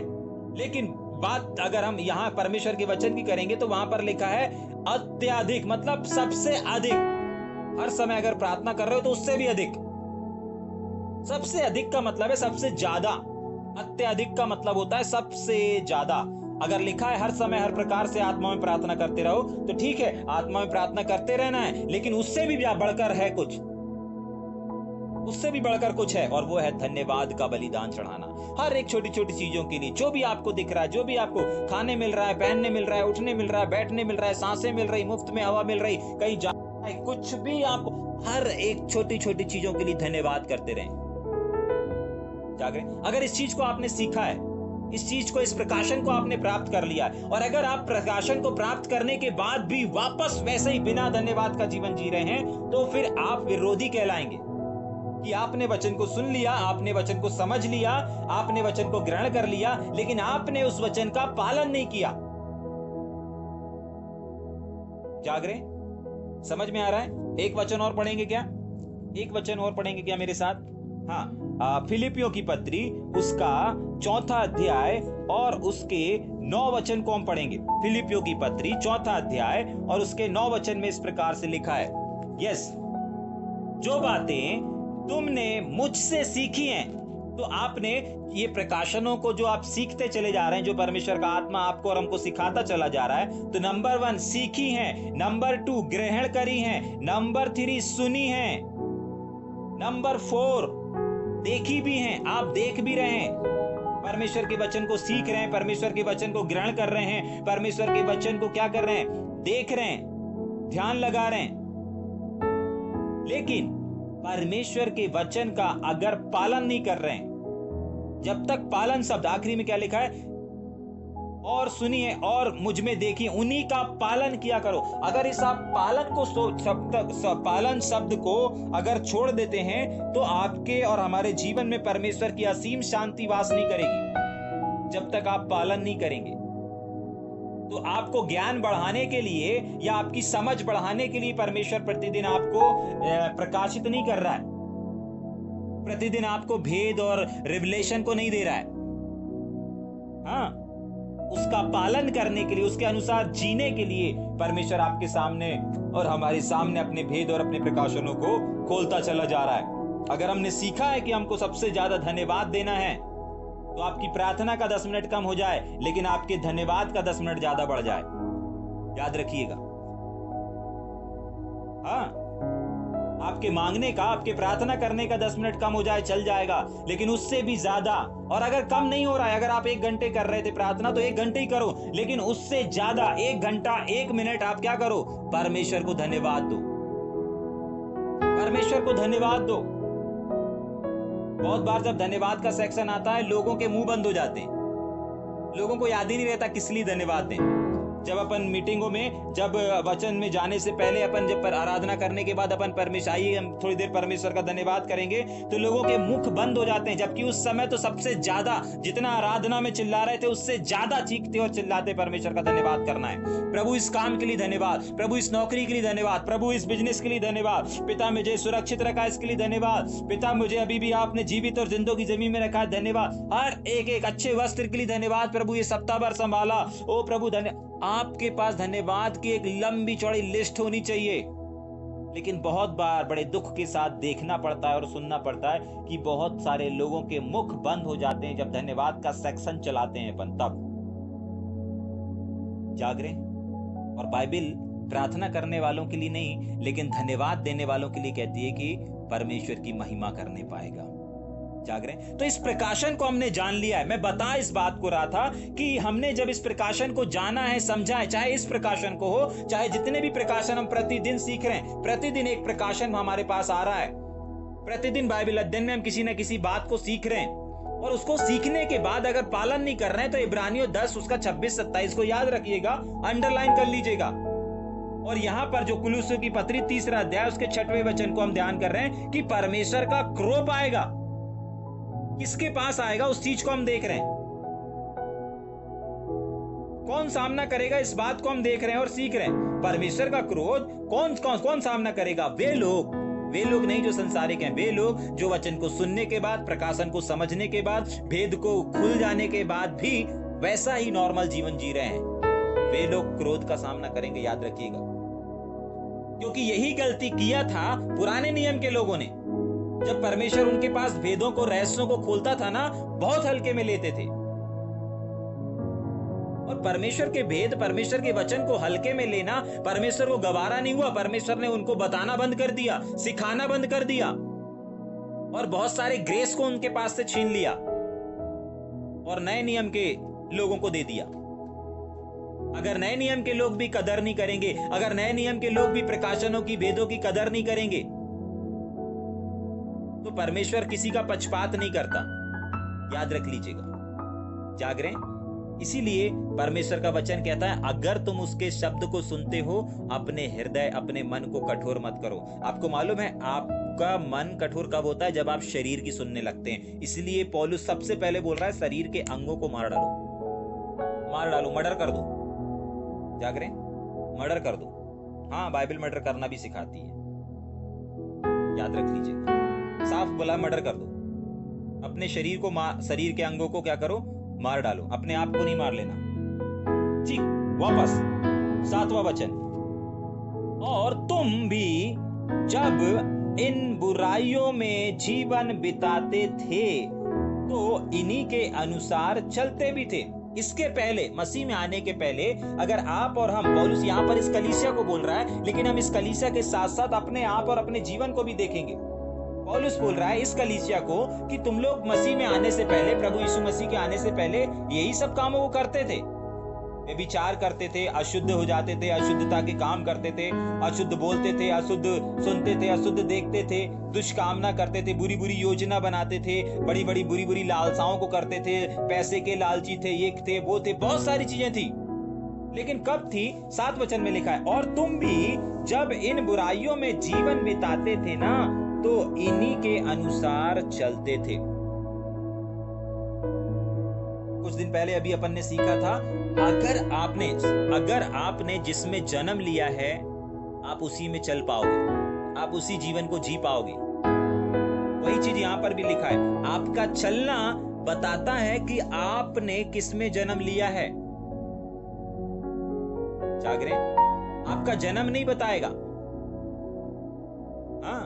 लेकिन बात अगर हम यहाँ परमेश्वर के वचन की करेंगे तो वहां पर लिखा है अत्यधिक, मतलब सबसे अधिक। हर समय अगर प्रार्थना कर रहे हो तो उससे भी अधिक। सबसे अधिक का मतलब है सबसे ज्यादा, अत्यधिक का मतलब होता है सबसे ज्यादा। अगर लिखा है हर समय हर प्रकार से आत्मा में प्रार्थना करते रहो, तो ठीक है, आत्मा में प्रार्थना करते रहना है, लेकिन उससे भी बढ़कर है कुछ, उससे भी बढ़कर कुछ है, और वो है धन्यवाद का बलिदान चढ़ाना। हर एक छोटी छोटी चीजों के लिए, जो भी आपको दिख रहा है, जो भी आपको खाने मिल रहा है, पहनने मिल रहा है, उठने मिल रहा है, बैठने मिल रहा है, सांसें मिल रही, मुफ्त में हवा मिल रही, कहीं जाना है, कुछ भी आपको, हर एक छोटी छोटी चीजों के लिए धन्यवाद करते रहें। अगर इस चीज को आपने सीखा है, इस चीज को, इस प्रकाशन को आपने प्राप्त कर लिया है, और अगर आप प्रकाशन को प्राप्त करने के बाद भी वापस वैसे ही बिना धन्यवाद का जीवन जी रहे हैं, तो फिर आप विरोधी कहलाएंगे कि आपने वचन को सुन लिया, आपने वचन को समझ लिया, आपने वचन को ग्रहण कर लिया, लेकिन आपने उस वचन का पालन नहीं किया। जागरे, समझ में आ रहा है? एक वचन और पढ़ेंगे क्या? एक वचन और पढ़ेंगे क्या मेरे साथ? हाँ, फिलिपियों की पत्री उसका 4 अध्याय और उसके 9 वचन को हम पढ़ेंगे। फिलिपियों की पत्री 4 अध्याय और उसके 9 वचन में इस प्रकार से लिखा है, यस, जो बातें तुमने मुझसे सीखी हैं, तो आपने ये प्रकाशनों को जो आप सीखते चले जा रहे हैं, जो परमेश्वर का आत्मा आपको और हमको सिखाता चला जा रहा है, तो नंबर 1 सीखी हैं, नंबर 2 ग्रहण करी हैं, नंबर 3 सुनी हैं, नंबर 4 देखी भी हैं, आप देख भी रहे हैं। परमेश्वर के वचन को सीख रहे हैं, परमेश्वर के वचन को ग्रहण कर रहे हैं, परमेश्वर के वचन को क्या कर रहे हैं, देख रहे हैं, ध्यान लगा रहे हैं। लेकिन परमेश्वर के वचन का अगर पालन नहीं कर रहे हैं, जब तक पालन शब्द आखिरी में क्या लिखा है, और सुनिए और मुझ में देखिए, उन्हीं का पालन किया करो। अगर इस आप पालन को पालन शब्द को अगर छोड़ देते हैं, तो आपके और हमारे जीवन में परमेश्वर की असीम शांति वास नहीं करेगी जब तक आप पालन नहीं करेंगे। तो आपको ज्ञान बढ़ाने के लिए या आपकी समझ बढ़ाने के लिए परमेश्वर प्रतिदिन आपको प्रकाशित नहीं कर रहा है, प्रतिदिन आपको भेद और रिवलेशन को नहीं दे रहा है। हाँ, उसका पालन करने के लिए, उसके अनुसार जीने के लिए परमेश्वर आपके सामने और हमारे सामने अपने भेद और अपने प्रकाशनों को खोलता चला जा रहा है। अगर हमने सीखा है कि हमको सबसे ज्यादा धन्यवाद देना है, तो आपकी प्रार्थना का 10 मिनट कम हो जाए, लेकिन आपके धन्यवाद का 10 मिनट ज्यादा बढ़ जाए। याद रखिएगा। हाँ, आपके मांगने का, आपके प्रार्थना करने का 10 मिनट कम हो जाए, चल जाएगा, लेकिन उससे भी ज्यादा, और अगर कम नहीं हो रहा है, अगर आप 1 घंटे कर रहे थे प्रार्थना, तो 1 घंटे ही करो, लेकिन उससे ज्यादा 1 घंटा 1 मिनट आप क्या करो, परमेश्वर को धन्यवाद दो, परमेश्वर को धन्यवाद दो। बहुत बार जब धन्यवाद का सेक्शन आता है, लोगों के मुंह बंद हो जाते हैं, लोगों को याद ही नहीं रहता किस लिए धन्यवाद दें। जब अपन मीटिंगों में, जब वचन में जाने से पहले अपन जब आराधना करने के बाद अपन परमेश्वर, आइए हम थोड़ी देर परमेश्वर का धन्यवाद करेंगे, तो लोगों के मुख बंद हो जाते हैं, जबकि उस समय तो सबसे ज्यादा, जितना आराधना में चिल्ला रहे थे, उससे ज्यादा चीखते और चिल्लाते परमेश्वर का धन्यवाद करना है। प्रभु इस काम के लिए धन्यवाद, प्रभु इस नौकरी के लिए धन्यवाद, प्रभु इस बिजनेस के लिए धन्यवाद, पिता मुझे सुरक्षित रखा इसके लिए धन्यवाद, पिता मुझे अभी भी आपने जीवित और जिंदगी जमीन में रखा, धन्यवाद, हर एक अच्छे वस्त्र के लिए धन्यवाद, प्रभु ये सप्ताह भर संभाला, ओ प्रभु धन्यवाद। आपके पास धन्यवाद की एक लंबी चौड़ी लिस्ट होनी चाहिए। लेकिन बहुत बार बड़े दुख के साथ देखना पड़ता है और सुनना पड़ता है कि बहुत सारे लोगों के मुख बंद हो जाते हैं जब धन्यवाद का सेक्शन चलाते हैं अपन, तब जाग रहे। और बाइबल प्रार्थना करने वालों के लिए नहीं, लेकिन धन्यवाद देने वालों के लिए कहती है कि परमेश्वर की महिमा करने पाएगा। जाग रहे। तो इस प्रकाशन को हमने जान लिया है। मैं बता इस बात को रहा था कि हमने जब इस प्रकाशन को जाना है, समझा है, चाहे इस प्रकाशन को हो, चाहे जितने भी प्रकाशन हम प्रतिदिन सीख रहे हैं, प्रतिदिन एक प्रकाशन हमारे पास आ रहा है, प्रतिदिन बाइबल अध्ययन में हम किसी न किसी बात को सीख रहे हैं, और उसको सीखने के बाद अगर पालन नहीं कर रहे हैं तो इब्रानियों 10 उसका 26-27 को याद रखिएगा, अंडरलाइन कर लीजिएगा। और यहां पर जो कुलुस्सियों की पत्री 3 अध्याय उसके 6वें वचन को हम ध्यान कर रहे हैं कि परमेश्वर का क्रोध आएगा। किसके पास आएगा उस चीज को हम देख रहे हैं, कौन सामना करेगा इस बात को हम देख रहे हैं और सीख रहे हैं। परमेश्वर का क्रोध कौन सामना करेगा? वे लोग नहीं जो संसारिक हैं, वे लोग जो वचन को सुनने के बाद, प्रकाशन को समझने के बाद, भेद को खुल जाने के बाद भी वैसा ही नॉर्मल जीवन जी रहे हैं, वे लोग क्रोध का सामना करेंगे। याद रखिएगा, क्योंकि यही गलती किया था पुराने नियम के लोगों ने। जब परमेश्वर उनके पास भेदों को, रहस्यों को खोलता था ना, बहुत हल्के में लेते थे। और परमेश्वर के भेद, परमेश्वर के वचन को हल्के में लेना परमेश्वर को गवारा नहीं हुआ। परमेश्वर ने उनको बताना बंद कर दिया, सिखाना बंद कर दिया, और बहुत सारे ग्रेस को उनके पास से छीन लिया और नए नियम के लोगों को दे दिया। अगर नए नियम के लोग भी कदर नहीं करेंगे, अगर नए नियम के लोग भी प्रकाशनों की, भेदों की कदर नहीं करेंगे, तो परमेश्वर किसी का पक्षपात नहीं करता। याद रख लीजिएगा, जाग रहे हैं। इसीलिए परमेश्वर का वचन कहता है, अगर तुम उसके शब्द को सुनते हो, अपने हृदय, अपने मन को कठोर मत करो। आपको मालूम है आपका मन कठोर कब होता है? जब आप शरीर की सुनने लगते हैं। इसलिए पौलुस सबसे पहले बोल रहा है, शरीर के अंगों को मार डालो, मर्डर कर दो। जाग रहे, मर्डर कर दो। हाँ, बाइबल मर्डर करना भी सिखाती है, याद रख लीजिए। साफ बोला, मर्डर कर दो। अपने शरीर को शरीर के अंगों को क्या करो, मार डालो, अपने आप को नहीं मार लेना। ठीक, वापस 7वां वचन, और तुम भी जब इन बुराइयों में जीवन बिताते थे तो इन्हीं के अनुसार चलते भी थे। इसके पहले, मसीह में आने के पहले, अगर आप और हम, पौलुस यहां पर इस कलीसिया को बोल रहा है, लेकिन हम इस कलीसिया के साथ साथ अपने आप और अपने जीवन को भी देखेंगे। पौलुस बोल रहा है इस कलीसिया को कि तुम लोग मसीह में आने से पहले, प्रभु यीशु मसीह के आने से पहले यही सब कामों को करते थे। व्यभिचार करते थे, अशुद्ध हो जाते थे, अशुद्धता के काम करते थे, अशुद्ध बोलते थे, अशुद्ध सुनते थे, अशुद्ध देखते थे, दुष्कामना करते थे, बुरी बुरी योजना बनाते थे, बड़ी बड़ी बुरी बुरी लालसाओं को करते थे, पैसे के लालची थे, ये थे, वो थे, बहुत सारी चीजें थी। लेकिन कब थी? 7 वचन में लिखा है, और तुम भी जब इन बुराइयों में जीवन बिताते थे ना तो इन्हीं के अनुसार चलते थे। कुछ दिन पहले अभी अपन ने सीखा था, अगर आपने जिसमें जन्म लिया है आप उसी में चल पाओगे, आप उसी जीवन को जी पाओगे। वही चीज यहां पर भी लिखा है, आपका चलना बताता है कि आपने किस में जन्म लिया है। जागरे, आपका जन्म नहीं बताएगा, हाँ,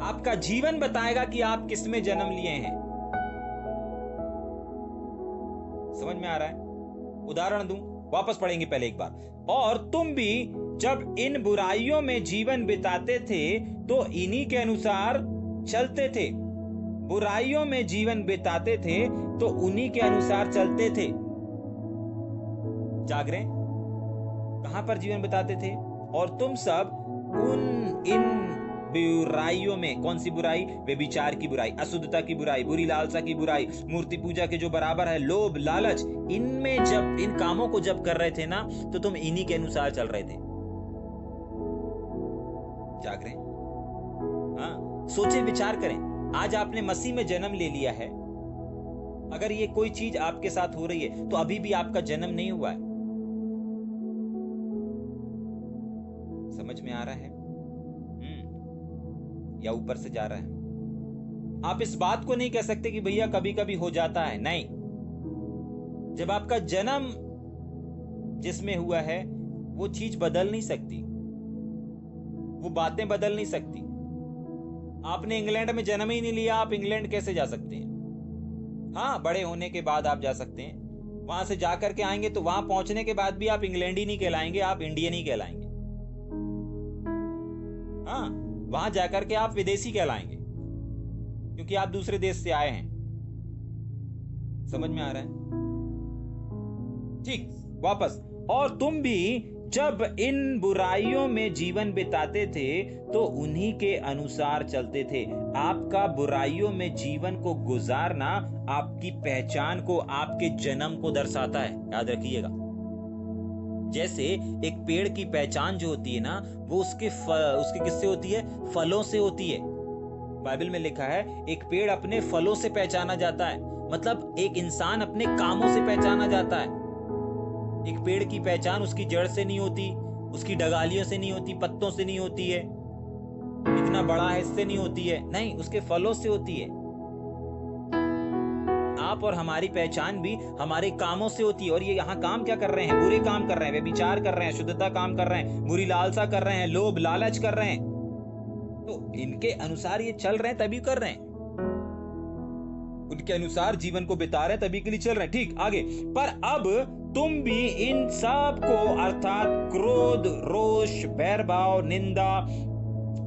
आपका जीवन बताएगा कि आप किस में जन्म लिए हैं। समझ में आ रहा है? उदाहरण दूं, वापस पढ़ेंगे पहले एक बार, और तुम भी जब इन बुराइयों में जीवन बिताते थे तो इन्हीं के अनुसार चलते थे। बुराइयों में जीवन बिताते थे तो उन्हीं के अनुसार चलते थे। जागरे, कहां पर जीवन बिताते थे? और तुम सब इन बुराइयों में, कौन सी बुराई? व्यभिचार की बुराई, अशुद्धता की बुराई, बुरी लालसा की बुराई, मूर्ति पूजा के जो बराबर है, लोभ, लालच, इनमें जब इन कामों को जब कर रहे थे ना तो तुम इन्हीं के अनुसार चल रहे थे। जाग रहे? हाँ, सोचे विचार करें, आज आपने मसीह में जन्म ले लिया है, अगर ये कोई चीज आपके साथ हो रही है तो अभी भी आपका जन्म नहीं हुआ है। समझ में आ रहा है? या ऊपर से जा रहा है? आप इस बात को नहीं कह सकते कि भैया कभी कभी हो जाता है, नहीं। जब आपका जन्म जिसमें हुआ है वो चीज बदल नहीं सकती, वो बातें बदल नहीं सकती। आपने इंग्लैंड में जन्म ही नहीं लिया, आप इंग्लैंड कैसे जा सकते हैं? हाँ, बड़े होने के बाद आप जा सकते हैं, वहां से जाकर के आएंगे तो वहां पहुंचने के बाद भी आप इंग्लैंडी नहीं कहलाएंगे, आप इंडियन ही कहलाएंगे। हाँ, वहां जाकर के आप विदेशी कहलाएंगे क्योंकि आप दूसरे देश से आए हैं। समझ में आ रहा है? ठीक, वापस, और तुम भी जब इन बुराइयों में जीवन बिताते थे तो उन्हीं के अनुसार चलते थे। आपका बुराइयों में जीवन को गुजारना आपकी पहचान को, आपके जन्म को दर्शाता है, याद रखिएगा। जैसे एक पेड़ की पहचान जो होती है ना, वो उसके किससे होती है? फलों से होती है। बाइबल में लिखा है एक पेड़ अपने फलों से पहचाना जाता है, मतलब एक इंसान अपने कामों से पहचाना जाता है। एक पेड़ की पहचान उसकी जड़ से नहीं होती, उसकी डगालियों से नहीं होती, पत्तों से नहीं होती है, इतना बड़ा है इससे नहीं होती है, नहीं, उसके फलों से होती है। आप और हमारी पहचान भी हमारे कामों से होती है। और ये यहाँ काम क्या कर रहे हैं? बुरे काम कर रहे हैं, व्यभिचार कर रहे हैं, शुद्धता काम कर रहे हैं, बुरी लालसा कर रहे हैं, लोभ लालच कर रहे हैं, तो इनके अनुसार ये चल रहे हैं, तभी कर रहे हैं, उनके अनुसार जीवन को बिता रहे हैं, तभी के लिए चल रहे हैं। ठीक, आगे, पर अब तुम भी इन सब को, अर्थात क्रोध, रोष, बैरभाव, निंदा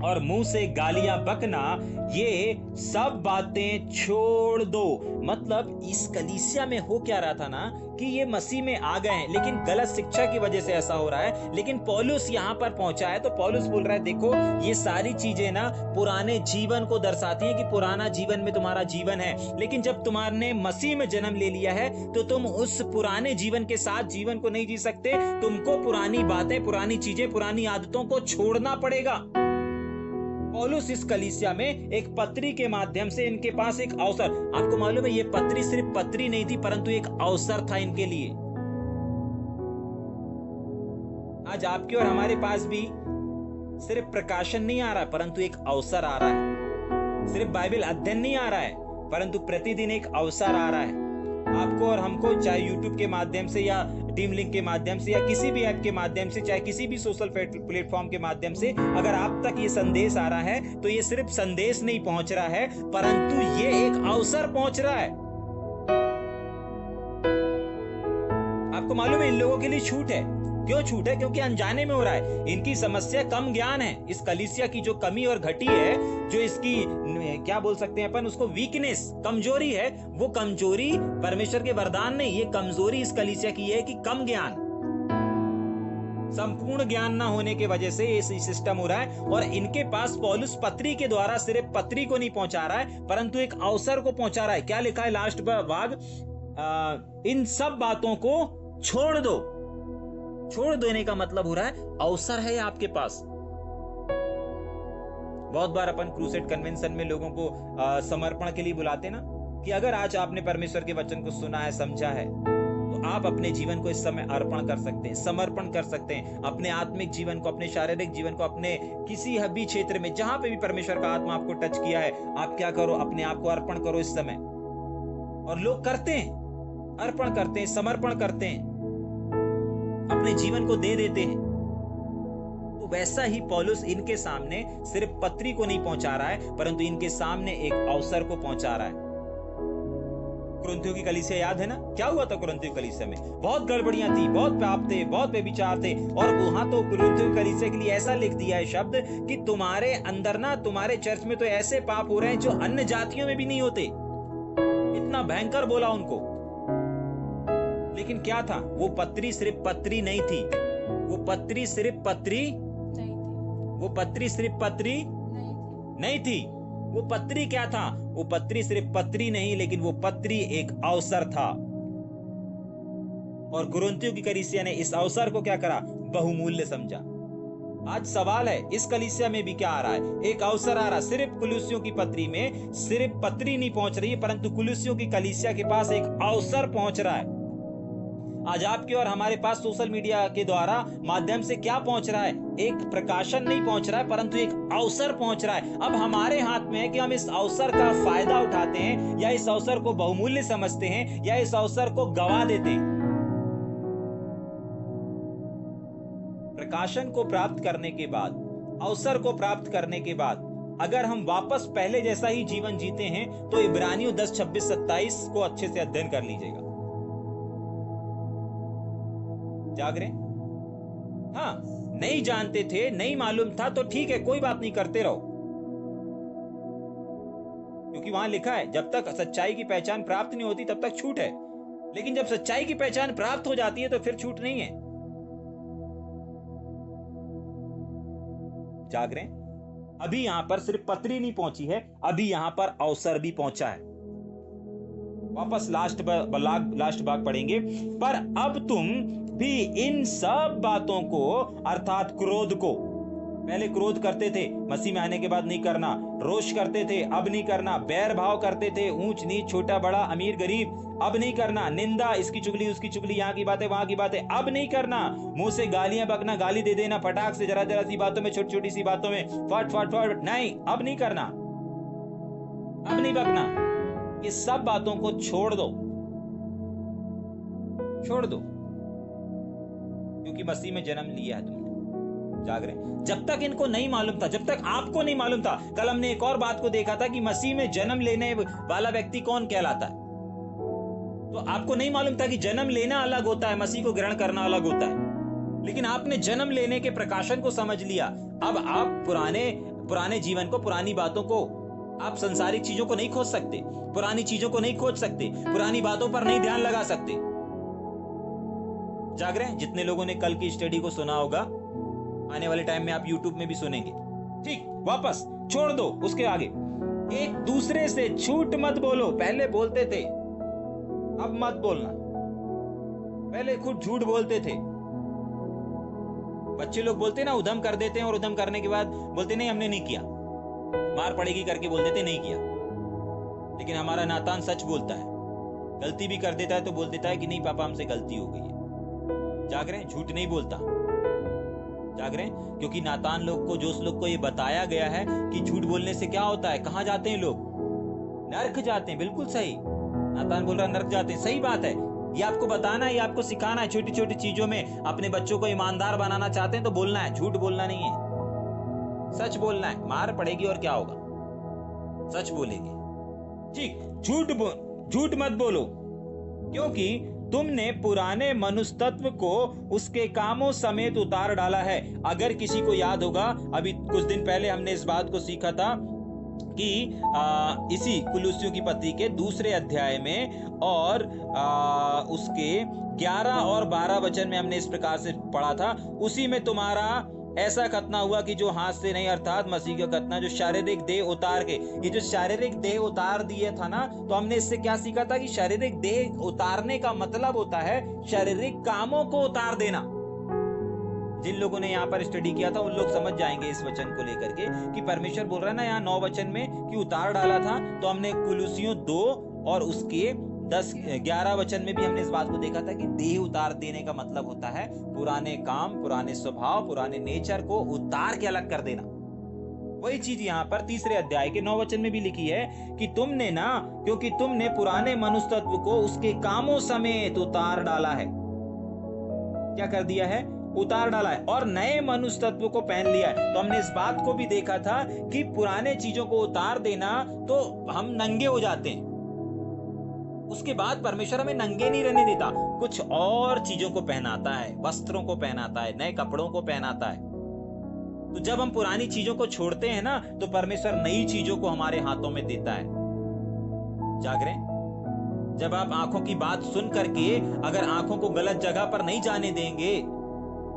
और मुंह से गालियां बकना, ये सब बातें छोड़ दो। मतलब इस कलीसिया में हो क्या रहा था ना कि ये मसीह में आ गए हैं, लेकिन गलत शिक्षा की वजह से ऐसा हो रहा है। लेकिन पौलुस यहां पर पहुंचा है तो पौलुस बोल रहा है, देखो ये सारी चीजें ना पुराने जीवन को दर्शाती हैं कि पुराना जीवन में तुम्हारा जीवन है, लेकिन जब तुम्हारे मसीह में जन्म ले लिया है तो तुम उस पुराने जीवन के साथ जीवन को नहीं जी सकते। तुमको पुरानी बातें, पुरानी चीजें, पुरानी आदतों को छोड़ना पड़ेगा। पौलुस इस कलीसिया में एक पत्री के माध्यम से, इनके पास एक अवसर, आपको मालूम है ये पत्री सिर्फ पत्री नहीं थी परंतु एक अवसर था इनके लिए। आज आपके और हमारे पास भी सिर्फ प्रकाशन नहीं आ रहा है परंतु एक अवसर आ रहा है। सिर्फ बाइबल अध्ययन नहीं आ रहा है परंतु प्रतिदिन एक अवसर आ रहा है आपको और हमको, चाहे यूट्यूब के माध्यम से या टीम लिंक के माध्यम से या किसी भी ऐप के माध्यम से, चाहे किसी भी सोशल प्लेटफॉर्म के माध्यम से, अगर आप तक ये संदेश आ रहा है तो ये सिर्फ संदेश नहीं पहुंच रहा है, परंतु ये एक अवसर पहुंच रहा है। आपको मालूम है इन लोगों के लिए छूट है। क्यों छूट है? क्योंकि अनजाने में हो रहा है। इनकी समस्या कम ज्ञान है। इस कलीसिया की जो कमी और घटी है, जो इसकी क्या बोल सकते हैं अपन उसको, वीकनेस, कमजोरी है, वो कमजोरी परमेश्वर के वरदान नहीं, ये कमजोरी इस कलीसिया की है कि कम ज्ञान, संपूर्ण ज्ञान ना होने के वजह से ये सिस्टम हो रहा है। और इनके पास पौलुस पत्री के द्वारा सिर्फ पत्री को नहीं पहुंचा रहा है, परंतु एक अवसर को पहुंचा रहा है। क्या लिखा है लास्ट भाग? इन सब बातों को छोड़ दो। छोड़ देने का मतलब हो रहा है अवसर है आपके पास। बहुत बार अपन क्रूसेड कन्वेंशन में लोगों को समर्पण के लिए बुलाते ना, कि अगर आज आपने परमेश्वर के वचन को सुना है, समझा है, तो आप अपने जीवन को इस समय अर्पण कर सकते हैं, समर्पण कर सकते हैं। अपने आत्मिक जीवन को, अपने शारीरिक जीवन को, अपने किसी भी क्षेत्र में जहां पे भी परमेश्वर का आत्मा आपको टच किया है, आप क्या करो, अपने आप को अर्पण करो इस समय। और लोग करते हैं, अर्पण करते हैं, समर्पण करते हैं, अपने जीवन को दे देते हैं। तो वैसा ही पौलुस इनके सामने सिर्फ पत्री को नहीं पहुंचा रहा है, परंतु इनके सामने एक अवसर को पहुंचा रहा है। कुरिन्थियों की कलीसिया याद है ना, क्या हुआ था कुरिन्थियों की कलीसिया में? बहुत गड़बड़ियां थी, बहुत पाप थे, बहुत व्यभिचार थे। और वहां तो कुरिन्थियों की कलीसिया के लिए ऐसा लिख दिया है शब्द कि तुम्हारे अंदर ना, तुम्हारे चर्च में तो ऐसे पाप हो रहे हैं जो अन्य जातियों में भी नहीं होते। इतना भयंकर बोला उनको। लेकिन क्या था? वो पत्री सिर्फ पत्री नहीं थी, वो पत्री सिर्फ पत्री नहीं थी, वो पत्री सिर्फ पत्री नहीं थी। वो पत्री क्या था? वो पत्री सिर्फ पत्री नहीं, लेकिन वो पत्री एक अवसर था। और कुरिन्थियों की कलीसिया ने इस अवसर को क्या करा? बहुमूल्य समझा। आज सवाल है, इस कलीसिया में भी क्या आ रहा है? एक अवसर आ रहा। सिर्फ कुलुस्सियों की पत्री में सिर्फ पत्री नहीं पहुंच रही है, परंतु कुलुस्सियों की कलीसिया के पास एक अवसर पहुंच रहा है। आज आपके और हमारे पास सोशल मीडिया के द्वारा माध्यम से क्या पहुंच रहा है? एक प्रकाशन नहीं पहुंच रहा है, परंतु एक अवसर पहुंच रहा है। अब हमारे हाथ में है कि हम इस अवसर का फायदा उठाते हैं, या इस अवसर को बहुमूल्य समझते हैं, या इस अवसर को गवा देते हैं। प्रकाशन को प्राप्त करने के बाद, अवसर को प्राप्त करने के बाद, अगर हम वापस पहले जैसा ही जीवन जीते हैं, तो इब्रानियों 10, 26, 27 को अच्छे से अध्ययन कर लीजिएगा। जाग रहे? हाँ, नहीं जानते थे, नहीं मालूम था, तो ठीक है, कोई बात नहीं, करते रहो। क्योंकि वहां लिखा है जब तक सच्चाई की पहचान प्राप्त नहीं होती तब तक छूट है, लेकिन जब सच्चाई की पहचान प्राप्त हो जाती है तो फिर छूट नहीं है। जाग रहे? अभी यहां पर सिर्फ पत्री नहीं पहुंची है, अभी यहां पर अवसर भी पहुंचा है। वापस लास्ट भाग पढ़ेंगे। पर अब तुम भी इन सब बातों को, अर्थात क्रोध को, पहले क्रोध करते थे, मसीह में आने के बाद नहीं करना। रोष करते थे, अब नहीं करना। बैर भाव करते थे, ऊंच नीच, छोटा बड़ा, अमीर गरीब, अब नहीं करना। निंदा, इसकी चुगली उसकी चुगली, यहाँ की बातें वहां की बातें, अब नहीं करना। मुंह से गालियां बकना, गाली दे देना फटाक से, जरा जरा सी बातों में, छोटी छोटी सी बातों में फट फट फट, नहीं, अब नहीं करना, अब नहीं बकना। ये सब बातों को छोड़ दो, छोड़ दो, क्योंकि मसीह में जन्म लिया है तुमने। जाग रहे? जब तक इनको नहीं मालूम था, जब तक आपको नहीं मालूम था, कल हमने एक और बात को देखा था कि मसीह में जन्म लेने वाला व्यक्ति कौन कहलाता है। तो आपको नहीं मालूम था कि जन्म लेना अलग होता है, मसीह को ग्रहण करना अलग होता है। लेकिन आपने जन्म लेने के प्रकाशन को समझ लिया। अब आप पुराने जीवन को, पुरानी बातों को, आप संसारिक चीजों को नहीं खोज सकते, पुरानी चीजों को नहीं खोज सकते, पुरानी बातों पर नहीं ध्यान लगा सकते। जाग रहे हैं? जितने लोगों ने कल की स्टडी को सुना होगा, आने वाले टाइम में आप YouTube में भी सुनेंगे। ठीक, वापस छोड़ दो। उसके आगे, एक दूसरे से झूठ मत बोलो। पहले बोलते थे, अब मत बोलना। पहले खुद झूठ बोलते थे। बच्चे लोग बोलते ना, उधम कर देते हैं, और उधम करने के बाद बोलते नहीं हमने नहीं किया, मार पड़ेगी करके बोल देते नहीं किया। लेकिन हमारा नातान सच बोलता है, गलती भी कर देता है तो बोल देता है कि नहीं पापा हमसे गलती हो गई है। जाग रहे हैं? झूठ नहीं बोलता। जाग रहे हैं? क्योंकि नातान लोग को, जोश लोग को ये बताया गया है कि झूठ बोलने से क्या होता है, कहां जाते हैं लोग, नर्क जाते हैं, बिल्कुल सही। नातान बोल रहा नर्क जाते हैं, सही बात है। ये आपको बताना है, ये आपको सिखाना है। छोटी छोटी चीजों में अपने बच्चों को ईमानदार बनाना चाहते हैं तो बोलना है, झूठ बोलना नहीं है, सच बोलना है। मार पड़ेगी और क्या होगा, सच बोलेंगे, ठीक। झूठ मत बोलो, क्योंकि तुमने पुराने मनुष्य तत्व को उसके कामों समेत उतार डाला है। अगर किसी को याद होगा, अभी कुछ दिन पहले हमने इस बात को सीखा था कि इसी कुलुस्सियों की पत्री के 2 अध्याय में और उसके 11 और 12 वचन में हमने इस प्रकार से पढ़ा था। उसी में तुम्हारा ऐसा खतना हुआ कि जो हाथ से नहीं, अर्थात मसीह का खतना, जो शारीरिक देह उतार के, ये जो शारीरिक देह उतार दिए था ना, तो हमने इससे क्या सीखा था कि शारीरिक देह उतारने का मतलब होता है शारीरिक कामों को उतार देना। जिन लोगों ने यहाँ पर स्टडी किया था उन लोग समझ जाएंगे इस वचन को लेकर के कि परमेश्वर बोल रहा है ना यहाँ 9 वचन में कि उतार डाला था। तो हमने कुलुस्सियों 2 और उसके 11 वचन में भी हमने इस बात को देखा था कि देह उतार देने का मतलब होता है पुराने काम, पुराने स्वभाव, पुराने नेचर को उतार के अलग कर देना। वही चीज यहाँ पर 3 अध्याय के 9 वचन में भी लिखी है कि तुमने ना, क्योंकि तुमने पुराने मनुष्य तत्व को उसके कामों समेत उतार डाला है। क्या कर दिया है? उतार डाला है, और नए मनुष्य तत्व को पहन लिया है। तो हमने इस बात को भी देखा था कि पुराने चीजों को उतार देना तो हम नंगे हो जाते हैं। उसके बाद परमेश्वर हमें नंगे नहीं रहने देता, कुछ और चीजों को पहनाता है, वस्त्रों को पहनाता है, नए कपड़ों को पहनाता है। तो जब हम पुरानी चीजों को छोड़ते हैं ना, तो परमेश्वर नई चीजों को हमारे हाथों में देता है। जाग रहे? जब आप आंखों की बात सुन करके अगर आंखों को गलत जगह पर नहीं जाने देंगे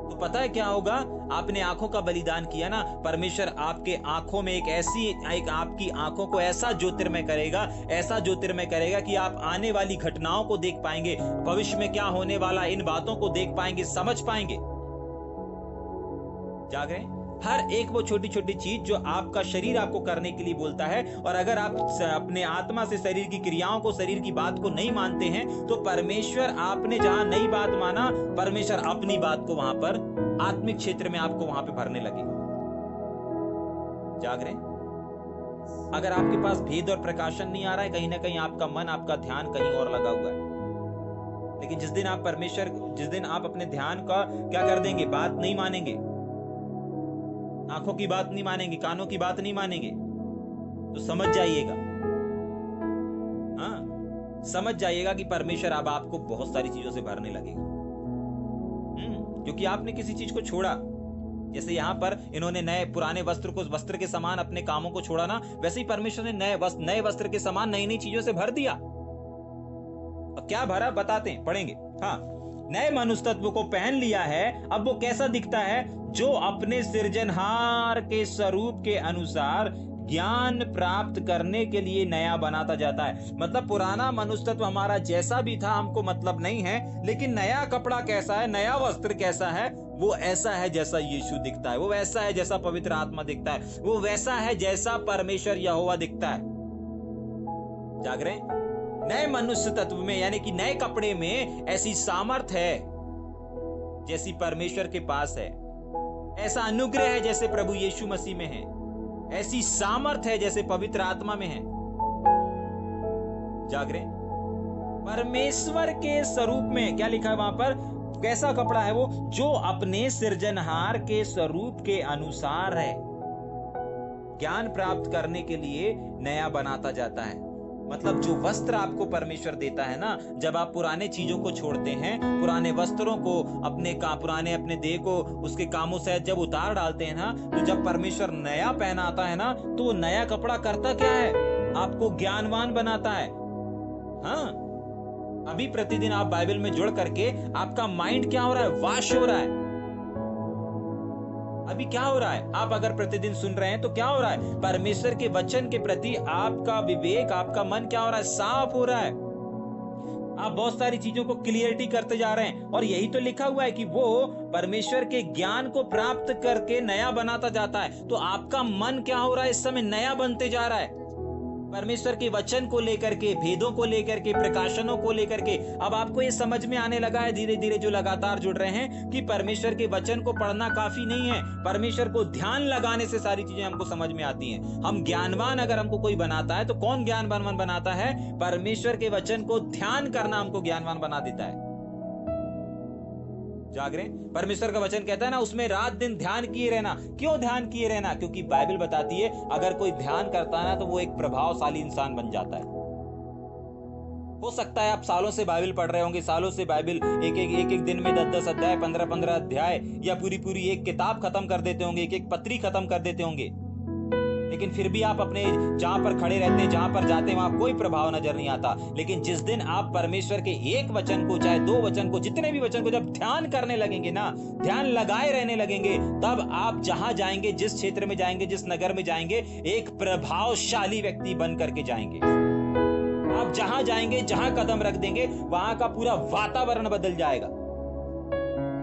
तो पता है क्या होगा? आपने आंखों का बलिदान किया ना, परमेश्वर आपके आंखों में एक आपकी आंखों को ऐसा ज्योतिर्मय करेगा, ऐसा ज्योतिर्मय करेगा कि आप आने वाली घटनाओं को देख पाएंगे, भविष्य में क्या होने वाला इन बातों को देख पाएंगे, समझ पाएंगे। जाग रहे? हर एक वो छोटी छोटी चीज जो आपका शरीर आपको करने के लिए बोलता है, और अगर आप अपने आत्मा से शरीर की क्रियाओं को, शरीर की बात को नहीं मानते हैं, तो परमेश्वर, आपने जहां नई बात माना, परमेश्वर अपनी बात को वहां पर आत्मिक क्षेत्र में आपको वहां पे भरने लगेगा। जाग रहे? अगर आपके पास भेद और प्रकाशन नहीं आ रहा है, कहीं ना कहीं आपका मन, आपका ध्यान कहीं और लगा हुआ है। लेकिन जिस दिन आप अपने ध्यान का क्या कर देंगे, बात नहीं मानेंगे, आंखों की बात नहीं मानेंगे, कानों की बात नहीं मानेंगे, तो समझ जाइएगा, हाँ, समझ जाइएगा कि परमेश्वर अब आपको बहुत सारी चीजों से भरने लगेगा। क्योंकि आपने किसी चीज को छोड़ा। जैसे यहाँ पर इन्होंने पुराने वस्त्र के समान अपने कामों को छोड़ा ना, वैसे ही परमेश्वर ने नए वस्त्र के समान नई नई चीजों से भर दिया। अब क्या भरा बताते हैं, पढ़ेंगे। हाँ, नए मनुष्य तत्व को पहन लिया है। अब वो कैसा दिखता है? जो अपने सृजनहार के स्वरूप के अनुसार ज्ञान प्राप्त करने के लिए नया बनाता जाता है। मतलब पुराना मनुष्य तत्व हमारा जैसा भी था हमको मतलब नहीं है, लेकिन नया कपड़ा कैसा है, नया वस्त्र कैसा है, वो ऐसा है जैसा यीशु दिखता है, वो वैसा है जैसा पवित्र आत्मा दिखता है, वो वैसा है जैसा परमेश्वर यहोवा दिखता है। जाग रहे? नए मनुष्य तत्व में, यानी कि नए कपड़े में ऐसी सामर्थ है जैसी परमेश्वर के पास है, ऐसा अनुग्रह है जैसे प्रभु यीशु मसीह में है, ऐसी सामर्थ है जैसे पवित्र आत्मा में है। जाग रहे? परमेश्वर के स्वरूप में क्या लिखा है वहां पर? कैसा कपड़ा है वो? जो अपने सृजनहार के स्वरूप के अनुसार है, ज्ञान प्राप्त करने के लिए नया बनाता जाता है। मतलब जो वस्त्र आपको परमेश्वर देता है ना, जब आप पुराने चीजों को छोड़ते हैं, पुराने वस्त्रों को, पुराने अपने देह को उसके कामों से जब उतार डालते हैं ना, तो जब परमेश्वर नया पहनाता है ना, तो वो नया कपड़ा करता क्या है? आपको ज्ञानवान बनाता है। हाँ, अभी प्रतिदिन आप बाइबल में जुड़ करके आपका माइंड क्या हो रहा है? वाश हो रहा है। अभी क्या हो रहा है? आप अगर प्रतिदिन सुन रहे हैं तो क्या हो रहा है? परमेश्वर के वचन के प्रति आपका विवेक, आपका मन क्या हो रहा है? साफ हो रहा है। आप बहुत सारी चीजों को क्लियरिटी करते जा रहे हैं, और यही तो लिखा हुआ है कि वो परमेश्वर के ज्ञान को प्राप्त करके नया बनाता जाता है। तो आपका मन क्या हो रहा है? इस समय नया बनते जा रहा है। परमेश्वर के वचन को लेकर के, भेदों को लेकर के, प्रकाशनों को लेकर के। अब आपको ये समझ में आने लगा है धीरे धीरे, जो लगातार जुड़ रहे हैं, कि परमेश्वर के वचन को पढ़ना काफी नहीं है, परमेश्वर को ध्यान लगाने से सारी चीजें हमको समझ में आती हैं। हम ज्ञानवान अगर हमको कोई बनाता है तो कौन ज्ञानवान बनाता है? परमेश्वर के वचन को ध्यान करना हमको ज्ञानवान बना देता है। जाग रहे? परमेश्वर का वचन कहता है ना, उसमें रात दिन ध्यान किए रहना। क्यों ध्यान किए रहना? क्योंकि बाइबल बताती है अगर कोई ध्यान करता है ना तो वो एक प्रभावशाली इंसान बन जाता है। हो सकता है आप सालों से बाइबल पढ़ रहे होंगे, सालों से बाइबल एक दिन में 10 अध्याय, 15 अध्याय, या पूरी एक किताब खत्म कर देते होंगे, एक पत्री खत्म कर देते होंगे, लेकिन फिर भी आप अपने जहां पर खड़े रहते हैं, जहां पर जाते हैं, वहां कोई प्रभाव नजर नहीं आता। लेकिन जिस दिन आप परमेश्वर के एक वचन को, चाहे 2 वचन को, जितने भी वचन को जब ध्यान करने लगेंगे ना, ध्यान लगाए रहने लगेंगे, तब आप जहां जाएंगे, जिस क्षेत्र में जाएंगे, जिस नगर में जाएंगे, एक प्रभावशाली व्यक्ति बन करके जाएंगे। आप जहां जाएंगे, जहां कदम रख देंगे, वहां का पूरा वातावरण बदल जाएगा।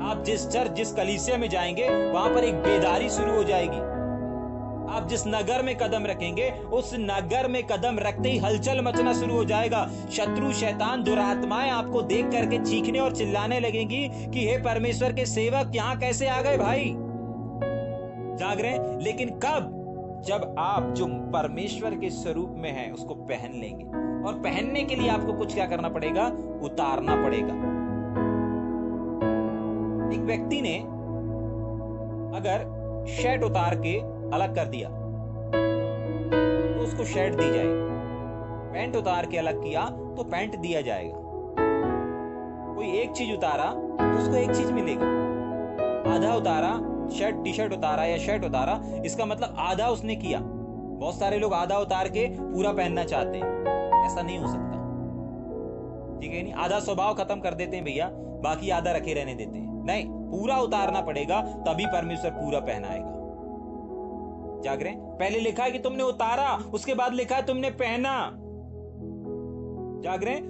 आप जिस चर्च, जिस कलीसिया में जाएंगे, वहां पर एक बेदारी शुरू हो जाएगी। आप जिस नगर में कदम रखेंगे, उस नगर में कदम रखते ही हलचल मचना शुरू हो जाएगा। शत्रु, शैतान, दुरात्माएं आपको देख करके चीखने और चिल्लाने लगेंगी कि हे परमेश्वर के सेवक, यहां कैसे आ गए भाई? जाग रहे? लेकिन कब? जब आप जो परमेश्वर के स्वरूप में है उसको पहन लेंगे। और पहनने के लिए आपको कुछ क्या करना पड़ेगा? उतारना पड़ेगा। एक व्यक्ति ने अगर शर्ट उतार के अलग कर दिया तो उसको शर्ट दी जाएगी। पैंट उतार के अलग किया तो पैंट दिया जाएगा। कोई एक चीज उतारा तो उसको एक चीज मिलेगी। आधा उतारा, शर्ट, टी शर्ट उतारा या शर्ट उतारा, इसका मतलब आधा उसने किया। बहुत सारे लोग आधा उतार के पूरा पहनना चाहते हैं, ऐसा नहीं हो सकता। ठीक है? नहीं, आधा स्वभाव खत्म कर देते हैं भैया, बाकी आधा रखे रहने देते हैं। नहीं, पूरा उतारना पड़ेगा, तभी परमेश्वर पूरा पहनाएगा। जाग रहे? पहले लिखा है कि तुमने उतारा, उसके बाद लिखा है तुमने पहना। जाग रहे?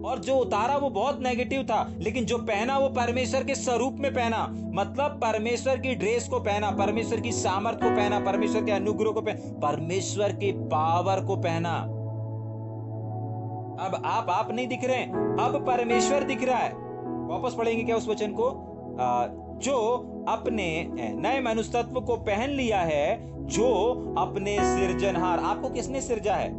और जो उतारा वो बहुत नेगेटिव था, लेकिन जो पहना वो परमेश्वर के स्वरूप में पहना। मतलब परमेश्वर की ड्रेस को पहना, परमेश्वर की सामर्थ को पहना, परमेश्वर के अनुग्रह को पहना, परमेश्वर के पावर को पहना। अब आप नहीं दिख रहे हैं, अब परमेश्वर दिख रहा है। वापस पढ़ेंगे क्या उस वचन को? जो अपने नए मनुष्यत्व को पहन लिया है, जो अपने सृजनहार। आपको किसने सृजा है?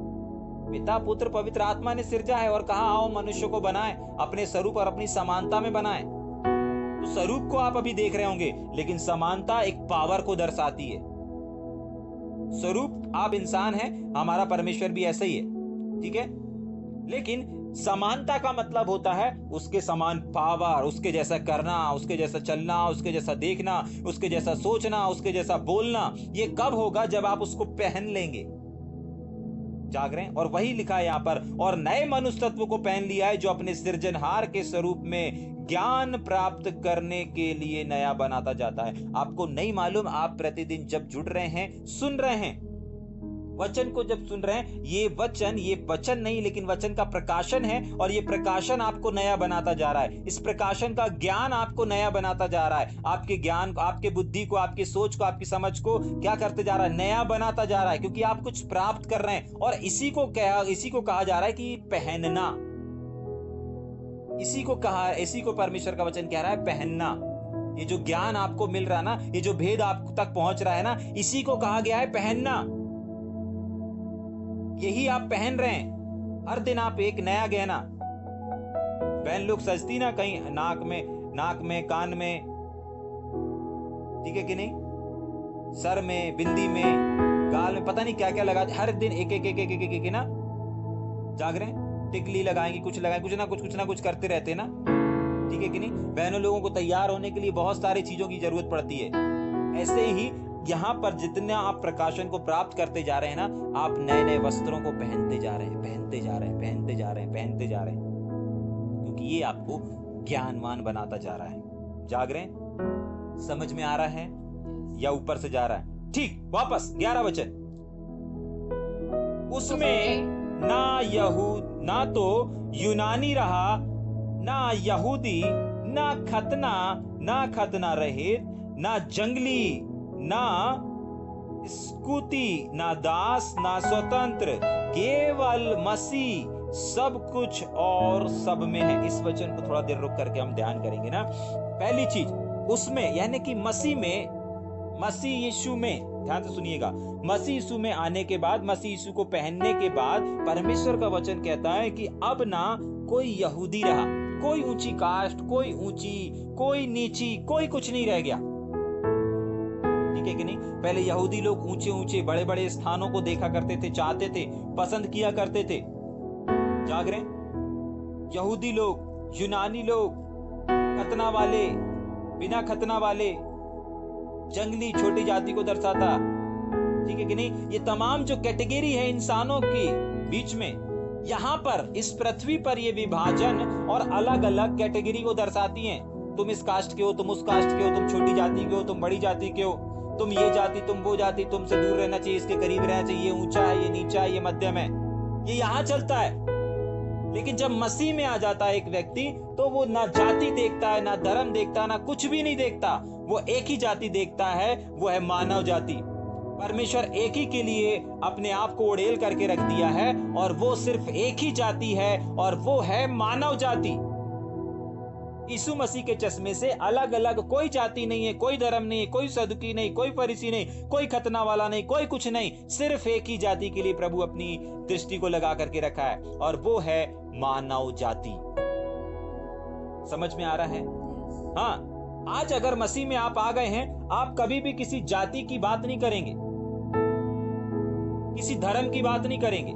पिता, पुत्र, पवित्र आत्मा ने सृजा है। और कहा, आओ मनुष्य को बनाए, अपने स्वरूप और अपनी समानता में बनाए। तो स्वरूप को आप अभी देख रहे होंगे, लेकिन समानता एक पावर को दर्शाती है। स्वरूप आप इंसान हैं, हमारा परमेश्वर भी ऐसा ही है। ठीक है? लेकिन समानता का मतलब होता है उसके समान पावर, उसके जैसा करना, उसके जैसा चलना, उसके जैसा देखना, उसके जैसा सोचना, उसके जैसा बोलना। ये कब होगा? जब आप उसको पहन लेंगे। जाग रहे हैं? और वही लिखा है यहां पर, और नए मनुष्य तत्व को पहन लिया है, जो अपने सृजनहार के स्वरूप में ज्ञान प्राप्त करने के लिए नया बनाता जाता है। आपको नहीं मालूम? आप प्रतिदिन जब जुड़ रहे हैं, सुन रहे हैं वचन को, जब सुन रहे हैं, ये वचन नहीं, लेकिन वचन का प्रकाशन है, और ये प्रकाशन आपको नया बनाता जा रहा है। इस प्रकाशन का ज्ञान आपको नया बनाता जा रहा है। आपके ज्ञान को, आपके बुद्धि को, आपकी सोच को, आपकी समझ को क्या करते जा रहा है? नया बनाता जा रहा है, क्योंकि आप कुछ प्राप्त कर रहे हैं। और इसी को कहा जा रहा है कि पहनना। इसी को परमेश्वर का वचन कह रहा है, पहनना। ये जो ज्ञान आपको मिल रहा है ना, ये जो भेद आप तक पहुंच रहा है ना, इसी को कहा गया है पहनना। यही आप पहन रहे हैं। हर दिन आप एक नया गहना। बहन लोग सजती ना, कहीं नाक में, कान में, ठीक है कि नहीं, सर में, बिंदी में, गाल में, पता नहीं क्या क्या लगा, हर दिन एक ना। जाग रहे हैं? टिकली लगाएंगे, कुछ ना कुछ करते रहते ना। ठीक है कि नहीं? बहनों लोगों को तैयार होने के लिए बहुत सारी चीजों की जरूरत पड़ती है। ऐसे ही यहाँ पर जितने आप प्रकाशन को प्राप्त करते जा रहे हैं ना, आप नए नए वस्त्रों को पहनते जा रहे हैं, क्योंकि ये आपको ज्ञानवान बनाता जा रहा है। जाग रहे हैं? समझ में आ रहा है या ऊपर से जा रहा है? ठीक, वापस 11 वचन। उसमें ना तो यूनानी रहा, ना यहूदी, ना खतना रहित, ना जंगली, ना स्तुति, ना दास ना स्वतंत्र, केवल मसीह सब कुछ और सब में है। इस वचन को थोड़ा देर रुक करके हम ध्यान करेंगे ना। पहली चीज उसमें, यानी कि मसीह में, मसीह यीशु में, ध्यान से सुनिएगा, मसीह यीशु में आने के बाद, मसीह यीशु को पहनने के बाद परमेश्वर का वचन कहता है कि अब ना कोई यहूदी रहा, कोई ऊंची कास्ट, कोई ऊंची, कोई नीची, कोई कुछ नहीं रह गया। ठीक है कि नहीं? पहले यहूदी लोग ऊंचे ऊंचे बड़े बड़े स्थानों को देखा करते थे, चाहते थे, पसंद किया करते थे। जाग रहे? यहूदी लोग, यूनानी लोग, खतना वाले, बिना खतना वाले, जंगली, छोटी जाति को दर्शाता। ठीक है कि नहीं? ये तमाम जो कैटेगरी है इंसानों के बीच में, यहां पर इस पृथ्वी पर ये विभाजन और अलग अलग कैटेगरी को दर्शाती हैं। तुम इस कास्ट के हो, तुम उस कास्ट के हो, तुम छोटी जाति के हो, तुम बड़ी जाति के हो, तुम ये जाति, तुम वो जाति, तुमसे दूर रहना चाहिए, इसके करीब रहना चाहिए, ये ऊंचा है, ये नीचा है, ये मध्यम है। ये यहां चलता है। लेकिन जब मसीह में आ जाता है एक व्यक्ति, तो वो ना जाति देखता है, ना धर्म देखता है, ना कुछ भी नहीं देखता। वो एक ही जाति देखता है, वो है मानव जाति। परमेश्वर एक ही के लिए अपने आप को उड़ेल करके रख दिया है, और वो सिर्फ एक ही जाति है, और वो है मानव जाति। यीशु मसीह के चश्मे से अलग अलग कोई जाति नहीं है, कोई धर्म नहीं है, कोई सदुकी नहीं, कोई फरीसी नहीं, कोई खतना वाला नहीं, कोई कुछ नहीं। सिर्फ एक ही जाति के लिए प्रभु अपनी दृष्टि को लगा करके रखा है, और वो है मानव जाति। समझ में आ रहा है? हाँ, आज अगर मसीह में आप आ गए हैं, आप कभी भी किसी जाति की बात नहीं करेंगे, किसी धर्म की बात नहीं करेंगे,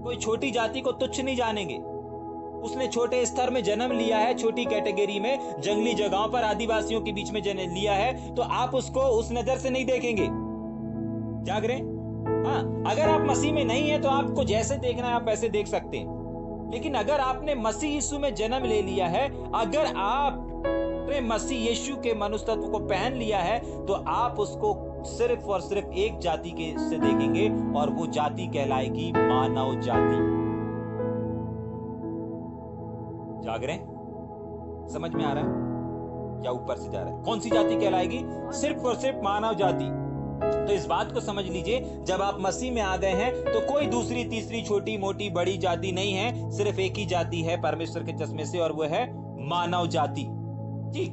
कोई छोटी जाति को तुच्छ नहीं जानेंगे। उसने छोटे स्तर में जन्म लिया है, छोटी कैटेगरी में, जंगली जगहों पर, आदिवासियों के बीच में जन्म लिया है, तो आप उसको उस नजर से नहीं देखेंगे। जाग रहे? हाँ, अगर आप मसीह में नहीं है तो आपको जैसे देखना है आप वैसे देख सकते हैं। लेकिन अगर आपने मसीह यीशु में जन्म ले लिया है, अगर आपने मसीह यीशु के मनुष्य तत्व को पहन लिया है, तो आप उसको सिर्फ और सिर्फ एक जाति के से देखेंगे, और वो जाति कहलाएगी मानव जाति। जाग रहे? समझ में आ रहा है या ऊपर से जा रहा है? कौन सी जाति कहलाएगी? सिर्फ और सिर्फ मानव जाति। तो इस बात को समझ लीजिए, जब आप मसीह में आ गए हैं तो कोई दूसरी, तीसरी, छोटी मोटी, बड़ी जाति नहीं है, सिर्फ एक ही जाति है परमेश्वर के चश्मे से, और वो है मानव जाति। ठीक?